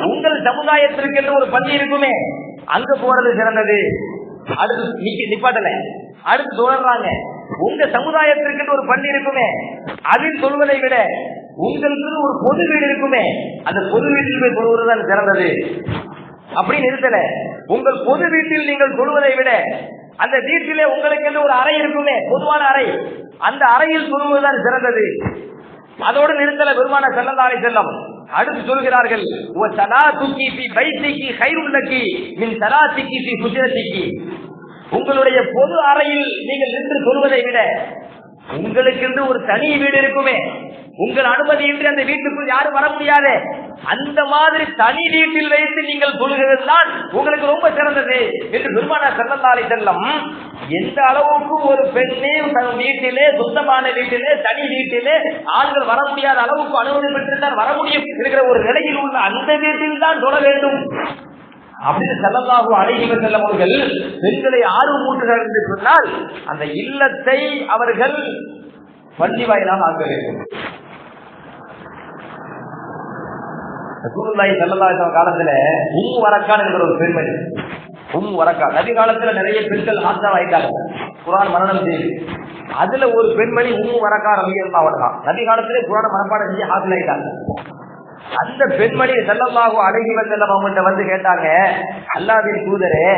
A: உங்கள் சமுதாயத்திற்கு என்று ஒரு பள்ளி இருக்குமே, அங்க போறது சிறந்தது. அடுத்து நிப்பாட்டல, அடுத்து தொடர்றாங்க, உங்க சமுதாயத்திற்கு ஒரு பள்ளி இருக்குமே, அதில் சொல்வதை விட உங்களுக்கு ஒரு பொது வீடு இருக்குமே, அந்த பொது வீட்டில் போய் சொல்வதுதான் சிறந்தது. அப்படின்னு இருக்கல, உங்கள் பொது வீட்டில் நீங்கள் சொல்வதை விட அந்த வீட்டிலே உங்களுக்கு என்று ஒரு அறை இருக்குமே, பொதுவான அறை, அந்த அறையில் சொல்வதுதான் சிறந்தது. அதோடு நிறுத்தல பெருமான ஸல்லல்லாஹு அலைஹி வஸல்லம். அடுத்து சொல்கிறார்கள், வ ஸலாத்துகி ஃபீ பைத்திகி கைருல் லகி மின் ஸலாத்திகி ஃபீ ஹுஜ்ரத்திகி, உங்களுடைய பொது அறையில் நீங்கள் நின்று சொல்வதை விட உங்களுக்கு ஒரு தனி வீடு இருக்குமே, உங்கள் அனுமதியின்றி அந்த வீட்டுக்குள் யாரும் வர முடியாது, அந்த மாதிரி தனி வீட்டில் வைத்து நீங்கள் சொல்கிறதுதான் உங்களுக்கு ரொம்ப சிறந்தது என்று பெருமானார் ஸல்லல்லாஹு அலைஹி வஸல்லம் எந்த அளவுக்கு ஒரு பெண்ணே வீட்டிலே, சொந்தமான வீட்டிலே, தனி வீட்டிலே ஆண்கள் வர முடியாத அளவுக்கு அனுமதி பெற்றுத்தான் வர முடியும் இருக்கிற ஒரு நிலையில் உள்ள அந்த வீட்டில் தான் தொழ வேண்டும் அப்படின்னு ஸல்லல்லாஹு அலைஹி வஸல்லம் அவர்கள் பெண்களை ஆர்வமூட்டுகிறார்கள் என்று சொன்னால் அந்த இல்லத்தை அவர்கள் பள்ளி வாயிலாக ஆக்க வேண்டும். ரசூலுல்லாஹி ஸல்லல்லாஹு அலைஹி வஸல்லம் காலத்துல உம்மு வரக்கான் என்கிற ஒரு பெண்மணி, உம்மு வரக்கா, நபி காலத்துல நிறைய பெண்கள் ஆசாவாயிட்டாங்க, குர்ஆன் மனனம் செய்து. அதுல ஒரு பெண்மணி உம்மு வரக்கா ரலியல்லாஹு அன்ஹா நபி காலத்திலே குர்ஆன் மனப்பாடம் செஞ்சு ஆசாவாயிட்டாங்க. அந்த பெண்மணி ஸல்லல்லாஹு அலைஹி வஸல்லம் அவங்கள்ட்ட வந்து கேட்டாங்க, அல்லாஹ்வின் தூதரே,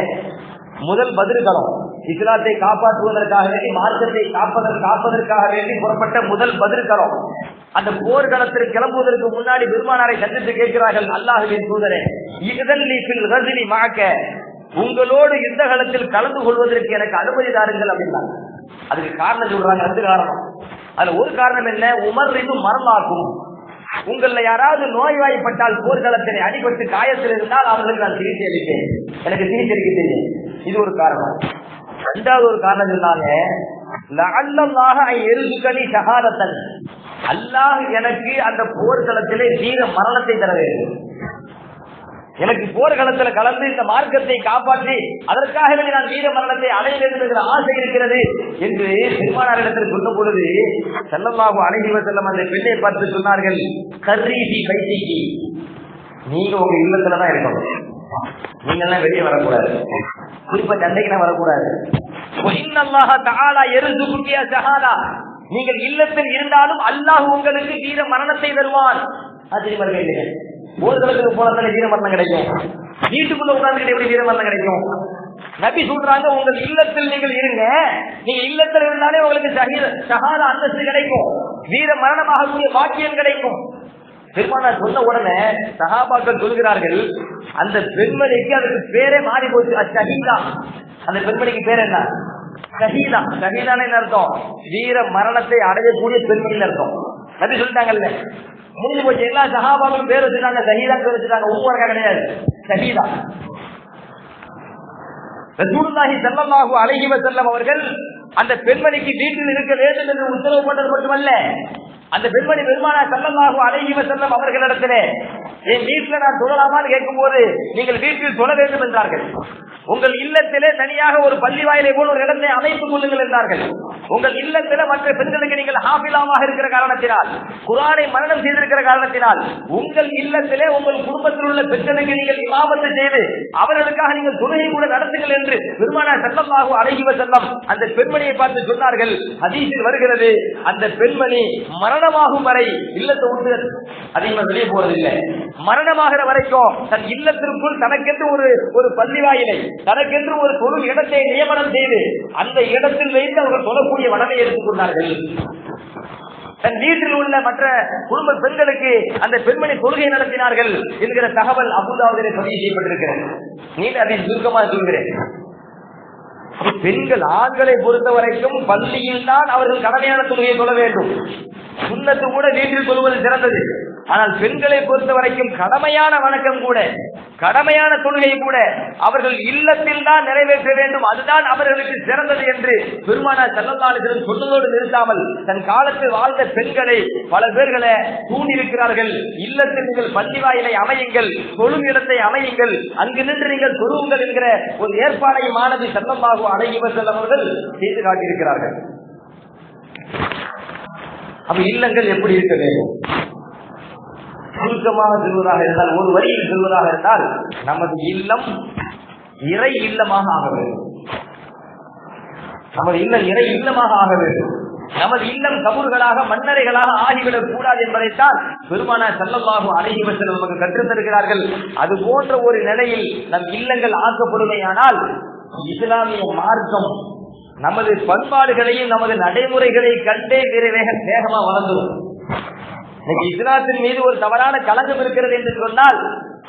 A: முதல் பத்ர் களம், இஸ்லாத்தை காப்பாற்றுவதற்காக வேண்டி, மார்க்கத்தை காப்பதற்காக வேண்டி புறப்பட்ட முதல் பத்ர் களம், அந்த போர்க்களத்திற்கு கிளம்புவதற்கு முன்னாடி பெருமானாரை சந்தித்து கேட்கிறார்கள், அல்லாஹ்வின் தூதரே, இஹ்தல்லி ஃபில் கஸ்லி மஅக, உங்களோடு யுத்த களத்தில் கலந்து கொள்வதற்கு எனக்கு அனுமதி தாருங்கள் அப்படின்னாங்க. அதுக்கு காரணம் சொல்றாங்க, 2 காரணம். அதுல ஒரு காரணம் என்ன, உமர் இது மரணமாக்கும், உங்கள யாராவது நோய்வாய்ப்பட்டால் போர்க்களத்தில் அடிபட்டு காயத்தில் இருந்தால் அவர்களுக்கு நான் சிகிச்சை அளிப்பேன், எனக்கு சிகிச்சை அளிக்க தெரியும். இது ஒரு காரணம். 2வது ஒரு காரணம் சொன்னாங்க, லஅல்லல்லாஹ யர்சுகனி ஷஹாதத்தன், அல்லாஹ் எனக்கு அந்த போர்க்களத்திலே வீர மரணத்தை தர வேண்டும், எனக்கு போர்க்களத்தில் கலந்து இந்த மார்க்கத்தை காப்பாற்றி அதற்காக வேண்டி நான் வீர மரணத்தை அடைய வேண்டும் என்கிற ஆசை இருக்கிறது என்று பெருமானாரிடத்தில் சொன்ன பொழுது ஸல்லல்லாஹு அலைஹி வஸல்லம் அந்த பெண்ணை பார்த்து சொன்னார்கள், கர்ரீபி பைத்திகி, நீங்க உங்க இல்லத்துலதான் இருக்கணும், நீங்க எல்லாம் வெளியே வரக்கூடாது, குறிப்பா சண்டைக்கு வரக்கூடாது. இன்னல்லாஹ தஆலா யர்சுகுகி ஷஹாதா, நீங்கள் இல்லத்தில் இருந்தாலும் அல்லாஹ் உங்களுக்கு வீர மரணத்தை தருவான். ஆச்சரியமாக இல்லையா, போர்க்களத்துக்கு போனதால வீர மரணம் கிடைக்கும், வீட்டுக்குள்ள உட்கார்ந்துட்டு எப்படி வீர மரணம் கிடைக்கும்? நபி சொல்றாங்க, உங்கள் இல்லத்தில் நீங்கள் இருங்க, நீங்க இல்லத்தில் இருந்தாலே உங்களுக்கு ஷஹாதா அந்தஸ்து கிடைக்கும், வீர மரணமாகக்கூடிய பாக்கியம் கிடைக்கும். பெருமானார் சொன்ன உடனே சஹாபாக்கள் சொல்கிறார்கள், அந்த பெண்மணிக்கு அதுக்கு பேரே மாறி போச்சு, ஷஹீதா. அந்த பெண்மணிக்கு பேர் என்ன? ஷஹீதா. ஷஹீதான என்ன அர்த்தம்? வீர மரணத்தை அடையக்கூடிய பெண்மணி அர்த்தம். நபி சொல்லிட்டாங்கல்ல, முடிஞ்சு போச்சு. எல்லா சஹாபாக்களும் பேர் வச்சுட்டாங்க, ஷஹீதா பேர் வச்சுட்டாங்க, ஒவ்வொரு கிடையாது, ஷஹீதா. ரசூலுல்லாஹி ஸல்லல்லாஹு அலைஹி வஸல்லம் அவர்கள் அந்த பெண்மணிக்கு வீட்டில் இருக்க வேண்டும் என்று உத்தரவு போட்டது மட்டுமல்ல, அந்த பெண்மணி பெருமானார் ஸல்லல்லாஹு அலைஹி வஸல்லம் அவர்களிடத்திலே என் வீட்டில் நான் தொழலாமான்னு கேட்கும் போது நீங்கள் வீட்டில் தொழ வேண்டும் என்றார்கள். உங்கள் இல்லத்திலே தனியாக ஒரு பள்ளி வாயிலை போல் ஒரு இடத்தை அமைத்துக் கொள்ளுங்கள் என்றார்கள். உங்கள் இல்லத்துல மற்ற பெண்களுக்கு நீங்கள் ஹாஃபிலாவாக இருக்கிற காரணத்தினால், குர்ஆனை மனனம் செய்திருக்கிற காரணத்தினால், உங்கள் இல்லத்திலே உங்கள் குடும்பத்தில் உள்ள பெண்களுக்கு நீங்கள் இமாமத்து செய்து அவர்களுக்காக நீங்கள் தொழுகை கூட நடத்துங்கள் என்று பெருமானார் ஸல்லல்லாஹு அலைஹி வஸல்லம் அந்த பெண்மணியை பார்த்து சொன்னார்கள். ஹதீஸில் வருகிறது, அந்த பெண்மணி மரணமாகும் வரை இல்லத்தை விட்டு அதிகமாக வெளியே போறதில்லை. மரணமாகிற வரைக்கும் தன் இல்லத்திற்குள் தனக்கென்று ஒரு பள்ளி வாயிலை, தனக்கென்று ஒரு தொழு இடத்தை நியமனம் செய்து அந்த இடத்தில் வைத்து அவர்கள் தொழக்கூடிய வளமை எடுத்துக்கொண்டார்கள். தன் வீட்டில் உள்ள மற்ற குடும்ப பெண்களுக்கு அந்த பெண்மணி தொழுகை நடத்தினார்கள் என்கிற தகவல் அபூதாவுதிலே பதிவு செய்யப்பட்டிருக்கிறது. நீங்க அதை சுருக்கமாக சொல்கிறேன். பெண்கள் ஆண்களை பொறுத்த வரைக்கும் பள்ளியில் தான் அவர்கள் கடமையான தொழுகையை தொழ வேண்டும். சுன்னத்து கூட வீட்டில் தொழுவது சிறந்தது. ஆனால் பெண்களை பொறுத்த வரைக்கும் கடமையான வணக்கம் கூட, கடமையான தொழுகை கூட அவர்கள் இல்லத்தில் தான் நிறைவேற்ற வேண்டும். அதுதான் அவர்களுக்கு சிறந்தது என்று பெருமானார் ஸல்லல்லாஹு அலைஹி வஸல்லம் சொன்னதோடு நிறுத்தாமல் தன் காலத்தில் வாழ்ந்த பெண்களை பல பேர்களை தூண்டிருக்கிறார்கள். இல்லத்தில் நீங்கள் பள்ளி வாயிலை அமையுங்கள், தொழும் இடத்தை அமையுங்கள், அங்கு நின்று நீங்கள் தொழுவுங்கள் என்கிற ஒரு ஏற்பாடை மாணவி ஸல்லல்லாஹு அலைஹி வஸல்லம் அவர்கள் செய்து காட்டியிருக்கிறார்கள். அப்ப இல்லங்கள் எப்படி இருக்க வேண்டும்? சுருக்கமாக செல்வதாக இருந்தால், ஒரு வரியில் செல்வதாக இருந்தால், நமது இல்லம் இறை இல்லமாக ஆக வேண்டும். நமது இல்லம் இறை இல்லமாக ஆக வேண்டும். நமது இல்லம் கபூர்களாக மன்னரைகளாக ஆகிவிடக் கூடாது என்பதைத்தான் பெருமானார் ஸல்லல்லாஹு அலைஹி வஸல்லம் நமக்கு கற்றுத் தருகிறார்கள். அது போன்ற ஒரு நிலையில் நம் இல்லங்கள் ஆக்கப்படுமையானால் இஸ்லாமிய மார்க்கம் நமது பண்பாடுகளையும் நமது நடைமுறைகளை கண்டே வேகமா வளர்ந்துடும். இஸ்லாத்தின் மீது ஒரு தவறான கலங்கம் இருக்கிறது என்று சொன்னால்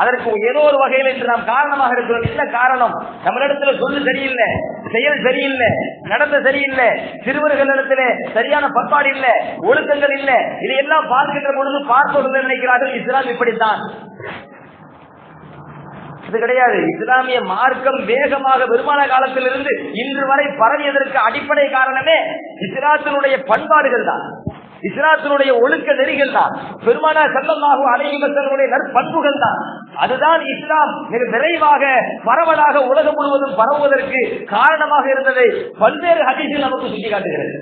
A: அதற்கு ஏதோ ஒரு வகையில் என்று நாம் காரணமாக இருக்கிறோம். என்ன காரணம்? நம்மளிடத்துல சொல்லு சரியில்லை, செயல் சரியில்லை, நடந்த சரியில்லை, சிறுவர்களிடத்துல சரியான பண்பாடு இல்லை, ஒழுக்கங்கள் இல்லை. இதையெல்லாம் பார்க்கின்ற பொழுது பார்ப்பவர்கள் நினைக்கிறார்கள் இஸ்லாம் இப்படித்தான். இது கிடையாது. இஸ்லாமிய மார்க்கம் வேகமாக பெருமான காலத்திலிருந்து இன்று வரை பரவியதற்கு அடிப்படை காரணமே இஸ்லாத்தினுடைய பண்பாடுகள் தான், இஸ்லாத்தினுடைய ஒழுக்க நெறிகள் தான், பெருமானார் ஸல்லல்லாஹு அலைஹி வஸல்லம் நற்பண்புகள் தான். அதுதான் இஸ்லாம் மிக விரைவாக பரவலாக உலகம் முழுவதும் பரவுவதற்கு காரணமாக இருந்ததை பல்வேறு ஹதீஸில் நமக்கு சுட்டிக்காட்டுகிறது.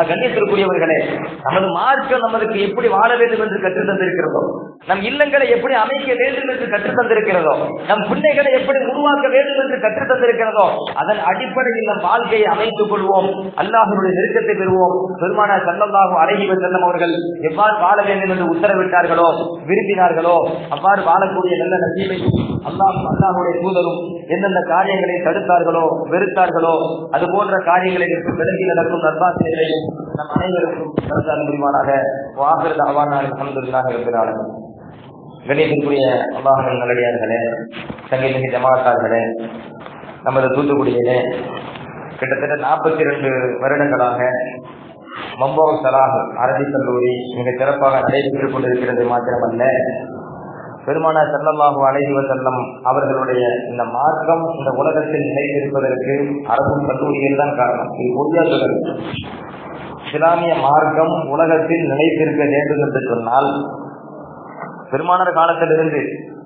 A: கண்ணியத்திற்குரியவர்களே, நமது மார்க்கம் நமக்கு எப்படி வாழ வேண்டும் என்று கற்றுத் தந்திருக்கிறதோ, நம் இல்லங்களை எப்படி அமைக்க வேண்டும் என்று கற்றுத் தந்திருக்கிறதோ, நம் பிள்ளைகளை எப்படி உருவாக்க வேண்டும் என்று கற்றுத் தந்திருக்கிறதோ, அதன் அடிப்படையில் நம் வாழ்க்கையை அமைத்துக் கொள்வோம். அல்லாஹ்வுடைய நெருக்கத்தை பெறுவோம். பெருமானார் ஸல்லல்லாஹு அலைஹி வஸல்லம் அவர்கள் எவ்வாறு வாழ வேண்டும் என்று உத்தரவிட்டார்களோ, விரும்பினார்களோ, அவ்வாறு வாழக்கூடிய நல்ல நசீபை அல்லாஹ்வுடைய தூதரும் எந்தெந்த காரியங்களை தடுத்தார்களோ, வெறுத்தார்களோ, அது போன்ற காரியங்களை விலகி நடக்கும் நற்பாசனைகளையும் நம் அனைவருக்கும் தரத்தால் புரிவானாக. வாஹிர் தஅவானா அல்ஹம்துலில்லாஹி ரப்பில் ஆலமீன். கண்ணியத்திற்குரிய அல்லாஹ்வின் நல்லடியார்களே, சங்கீத ஜமாத்தார்களே, நமது தூத்துக்குடியிலே கிட்டத்தட்ட 42 வருடங்களாக மம்பௌர் சலாஹ் அரபிக் கல்லூரி மிக சிறப்பாக நடைபெற்றுக் கொண்டிருக்கிறது. மாத்திரமல்ல, பெருமானார் ஸல்லல்லாஹு அலைஹி வஸல்லம் அவர்களுடைய இந்த மார்க்கம் இந்த உலகத்தில் நிலைத்திருப்பதற்கு அரபு கல்லூரிகள் தான் காரணம். இது பொய்யா சொல்லுது. இஸ்லாமிய மார்க்கம் உலகத்தில் நிலைத்திருக்க வேண்டும் என்று சொன்னால் பெருமானார் காலத்திலிருந்து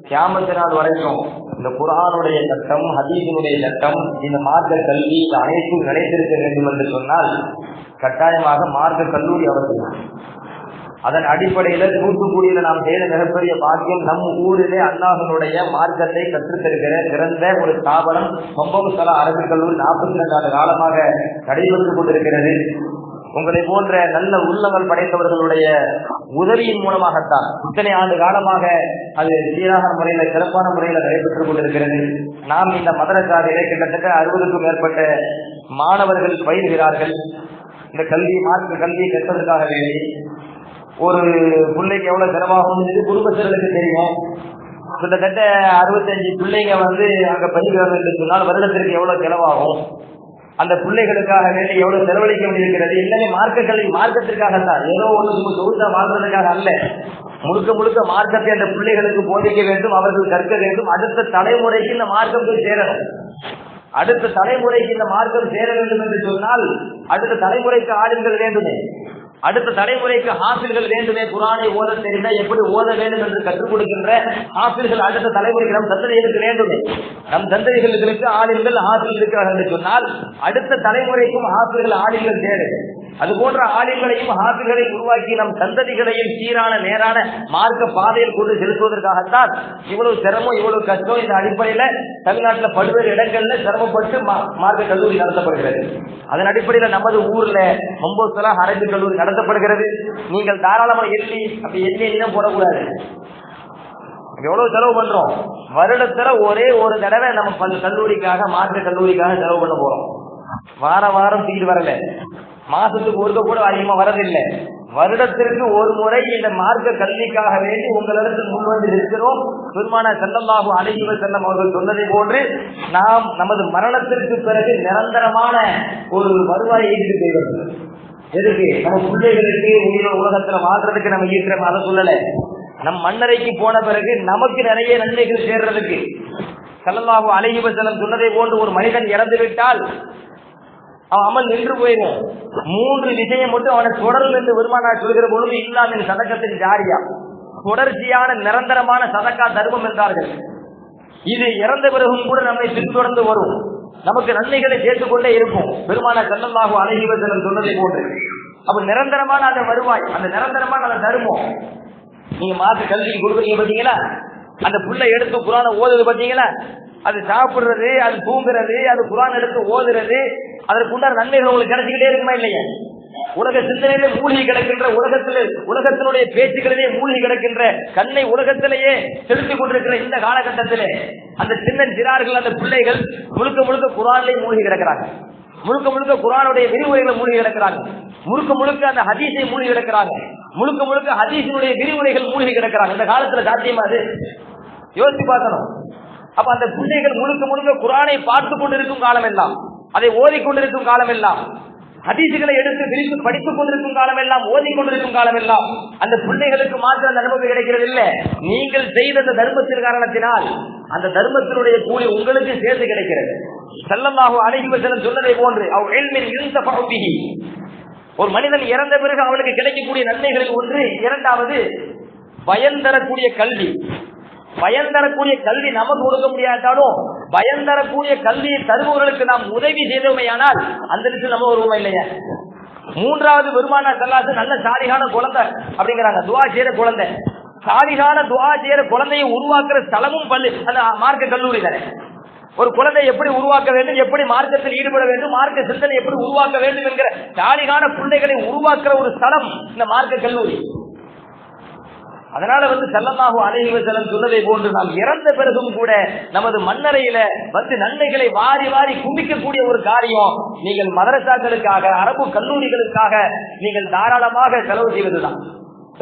A: கியாமத் நாள் வரைக்கும் இந்த குர்ஆனுடைய சட்டம், ஹதீஸினுடைய சட்டம், இந்த மார்க்க கல்வி அனைத்தும் நிலைத்திருக்க வேண்டும் என்று சொன்னால் கட்டாயமாக மார்க்க கல்லூரி அவசியம். அதன் அடிப்படையில தூத்துக்குடியில நாம் செய்த மிகப்பெரிய பாக்கியம், நம் ஊரிலே அல்லாஹ்வுடைய மார்க்கத்தை கற்றுத்தருகிற சிறந்த ஒரு ஸ்தாபனம் மம்பௌர் சலாஹ் அரபிக் கல்லூரி 42 ஆண்டு காலமாக நடைபெற்றுக் கொண்டிருக்கிறது. உங்களை போன்ற நல்ல உள்ளங்கள் படைத்தவர்களுடைய உதவியின் மூலமாகத்தான் இத்தனை ஆண்டு காலமாக அது சீரான முறையில சிறப்பான முறையில நடைபெற்றுக் கொண்டிருக்கிறது. நாம் இந்த மதரசாவிலே கிட்டத்தட்ட 60க்கும் மேற்பட்ட மாணவர்கள் பயில்கிறார்கள். இந்த கல்வி மார்க்க கல்வியை கற்பதற்காக வேண்டி ஒரு பிள்ளைக்கு எவ்வளவு செலவாகும் குடும்பத்தினருக்கு தெரியும். கிட்டத்தட்ட 65 பிள்ளைங்க அங்க பயில்கிறார்கள் என்று சொன்னால் வருடத்திற்கு எவ்வளவு செலவாகும், அந்த பிள்ளைகளுக்காக வேண்டி எவ்வளவு செலவழிக்க வேண்டியிருக்கிறது. எல்லாமே மார்க்க கல்வி மார்க்கத்திற்காகத்தான், ஏதோ ஒன்று சொகுசா வாழ்றதுக்காக அல்ல. முழுக்க முழுக்க மார்க்கத்தை அந்த பிள்ளைகளுக்கு போதிக்க வேண்டும், அவர்கள் கற்க வேண்டும். அடுத்த தலைமுறைக்கு இந்த மார்க்கம் போய் சேரணும். அடுத்த தலைமுறைக்கு இந்த மார்க்கம் சேர வேண்டும் என்று சொன்னால் அடுத்த தலைமுறைக்கு ஆளுங்கள் வேண்டுமே. அடுத்த தலைமுறைக்கு ஹாஃபில்கள் வேண்டுமே, குர்ஆனை ஓத தெரிந்தால் எப்படி ஓத வேண்டும் என்று கற்றுக் கொடுக்கின்ற ஹாஃபில்கள் அடுத்த தலைமுறைக்கு நம் சந்ததிகளுக்கு வேண்டுமே. நம் சந்ததிகளுக்கு ஆலிம்கள் ஹாஃபில் இருக்கிறார்கள் என்று சொன்னால் அடுத்த தலைமுறைக்கும் ஹாஃபில்கள் ஆலிம்கள் தேவை. அது போன்ற ஆலிம்களையும் ஹாஃபில்களையும் உருவாக்கி நம் சந்ததிகளையும் சீரான நேரான மார்க்க பாதையில் கொண்டு செலுத்துவதற்காகத்தான் இவ்வளவு சிரமம், இவ்வளவு கஷ்டம். இந்த அடிப்படையில தமிழ்நாட்டில் பல்வேறு இடங்கள்ல சிரமப்பட்டு மார்க்க கல்லூரி நடத்தப்படுகிறது. அதன் அடிப்படையில் நமது ஊர்ல மம்போசலா அரபி கல்லூரி நடத்தப்படுகிறது. நீங்கள் தாராளமாக எண்ணி போடக்கூடாது. எவ்வளவு செலவு பண்றோம்? வருடத்துல ஒரே ஒரு தடவை நம்ம கல்லூரிக்காக, மார்க்க கல்லூரிக்காக செலவு பண்ண போறோம். வாரம் தீடு வரல, மாசத்துக்கு ஒருக்க கூட அதிகமா வரதில்லை. வருடத்திற்கு ஒரு முறை இந்த மார்க்க கல்விக்காக வேண்டி உங்களிடத்தில் முன்வந்து இருக்கிறோம். பெருமானார் ஸல்லல்லாஹு அலைஹி வஸல்லம் அவர்கள் சொன்னதை போன்று நாம் நமது மரணத்திற்கு பிறகு நிரந்தரமான ஒரு வருவாயை ஈட்டு செய்வது. எதுக்கு? நம்ம பிள்ளைகளுக்கு உலகத்துல வாழ்றதுக்கு நம்ம ஈட்டுறோம், அதை சொல்லல. நம் மன்னரைக்கு போன பிறகு நமக்கு நிறைய நன்மைகள் சேர்றதுக்கு. ஸல்லல்லாஹு அலைஹி வஸல்லம் சொன்னதை போன்று ஒரு மனிதன் இறந்து விட்டால் அவன் அமல் நின்று போயிடும். 3 விஷயம் மட்டும் அவனை தொடரும் என்று பெருமானார் சொல்கிற பொழுது இல்லாமின் சதக்கத்தின் ஜாரியா, தொடர்ச்சியான நிரந்தரமான சதக்கா தர்மம் என்றார்கள். இது இறந்த பிறகும் கூட நம்மை பின்தொடர்ந்து வரும், நமக்கு நன்மைகளை சேர்த்துக் கொண்டே இருக்கும். பெருமானார் ஸல்லல்லாஹு அலைஹி வஸல்லம் சொன்னதை போன்று அப்ப நிரந்தரமான அந்த வருவாய், அந்த நிரந்தரமான அந்த தர்மம். நீங்க மார்க்க கல்விக்கு கொடுக்குறீங்க பாத்தீங்களா, அந்த புள்ளை எடுத்து குர்ஆனை ஓதுது பாத்தீங்களா, அது சாப்பிடுறது, அது தூங்குறது, அது குர்ஆன் எடுத்து ஓதுறது, அதற்குண்டான நன்மைகள் உங்களுக்கு கிடைச்சிக்கிட்டே இருக்குமா இல்லையா? உலக சிந்தனையிலே மூழ்கி கிடக்கின்ற, உலகத்தினுடைய பேச்சுக்களிலே மூழ்கி கிடக்கின்ற, கண்ணை உலகத்திலேயே செலுத்திக் கொண்டிருக்கிற இந்த காலகட்டத்திலே அந்த சின்ன சிறார்கள், அந்த பிள்ளைகள் முழுக்க குர்ஆனிலே மூழ்கி கிடக்கிறாங்க. முழுக்க குர்ஆனுடைய விரிவுரைகளை மூழ்கி கிடக்கிறாங்க. முழுக்க அந்த ஹதீஸை மூழ்கி கிடக்கிறாங்க. முழுக்க ஹதீஸினுடைய விரிவுரைகள் மூழ்கி கிடக்கிறாங்க. இந்த காலத்துல சாத்தியமா? அது யோசிச்சு பார்க்கணும். அப்ப அந்த பிள்ளைகள் முழுக்க குர்ஆனை பார்த்து கொண்டிருக்கும் காலம் எல்லாம், அதை ஓதிக்கொண்டிருக்கும் காலம் எல்லாம், ஹதீசுகளை எடுத்து விரித்து படித்துக் கொண்டிருக்கும் காலம் எல்லாம், ஓதிக்கொண்டிருக்கும் காலம் எல்லாம் அந்த பிள்ளைகளுக்கு மாத்திரம் அந்த அனுபவம் கிடைக்கிறது இல்லை. நீங்கள் செய்த அந்த தர்மத்தின் காரணத்தினால் அந்த தர்மத்தினுடைய கூலி உங்களுக்கு சேர்த்து கிடைக்கிறது. ஸல்லல்லாஹு அலைஹி வஸல்லம் சொன்னதை போன்று ஒரு மனிதன் இறந்த பிறகு அவனுக்கு கிடைக்கக்கூடிய நன்மைகளில் ஒன்று, இரண்டாவது பயன் தரக்கூடிய கல்வி. பயன் தரக்கூடிய கல்வி நமக்கு கொடுக்க முடியாட்டாலும் பயன் தரக்கூடிய கல்வியை தருபவர்களுக்கு நாம் உதவி செய்தோமையானால் அந்த இடத்தில் நம்ம வருவோமா இல்லையா? மூன்றாவது, பெருமானார் ஸல்லல்லாஹு நல்ல சாலிகான குழந்தை அப்படிங்கிறாங்க, துஆ செய்யற குழந்தை. சாலிகான துஆ செய்யற குழந்தையை உருவாக்குற ஸ்தலமும் பள்ளி, அந்த மார்க்க கல்லூரி தானே. ஒரு குழந்தை எப்படி உருவாக்க வேண்டும், எப்படி மார்க்கத்தில் ஈடுபட வேண்டும், மார்க்க சிந்தனை எப்படி உருவாக்க வேண்டும் என்கிற சாலிகான பிள்ளைகளை உருவாக்குற ஒரு ஸ்தலம் இந்த மார்க்க கல்லூரி. அதனால ஸல்லல்லாஹு அலைஹி வஸல்லம் சொன்னதை போன்று நாம் இறந்த பிறகும் கூட நமது மன்னரையில நன்மைகளை வாரி குவிக்கக்கூடிய ஒரு காரியம் நீங்கள் மதரசாக்களுக்காக, அரபு கல்லூரிகளுக்காக நீங்கள் தாராளமாக செலவு செய்வதுதான்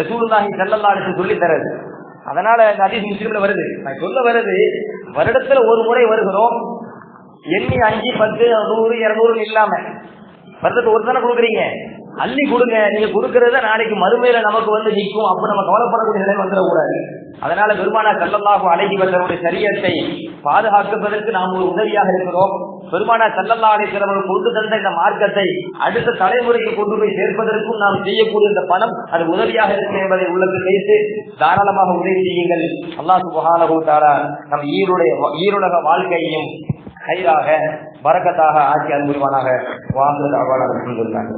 A: ரசூலுல்லாஹி ஸல்லல்லாஹு அலைஹி வஸல்லம் சொல்லி தரது. அதனால இந்த ஹதீஸ் முஸ்லிம்ல வருது, நான் சொல்ல வருது, வருடத்துல ஒரு முறை வருகிறோம், எண்ணி 5, 10, 100, 200 இல்லாம வருடத்துக்கு ஒரு தானே கொடுக்குறீங்க, அள்ளி கொடுங்க. நீங்க கொடுக்கறத நாளைக்கு மறுமையில நமக்கு நிற்கும். அப்ப நம்ம கவலைப்படக்கூடிய நிலை வந்துடக்கூடாது. அதனால பெருமானார் ஸல்லல்லாஹு அலைஹி வஸல்லம் ஷரியத்தை பாதுகாப்பதற்கு நாம் ஒரு உதவியாக இருக்கிறோம். பெருமானார் ஸல்லல்லாஹு அலைஹி வஸல்லம் கொண்டு தந்த இந்த மார்க்கத்தை அடுத்த தலைமுறைக்கு கொண்டு போய் சேர்ப்பதற்கும் நாம் செய்யக்கூடிய இந்த பணம் அது உதவியாக இருக்கும் என்பதை உள்ளத்தில் வைத்து தாராளமாக உதவி செய்யுங்கள். அல்லாஹ் சுப்ஹானஹு வ தஆலா நம் ஈருலக வாழ்க்கையையும் கைராக பரக்கத்தாக ஆக்கி அன்புரிவானாக. வாங்க அல்ஹம்துலில்லாஹ்.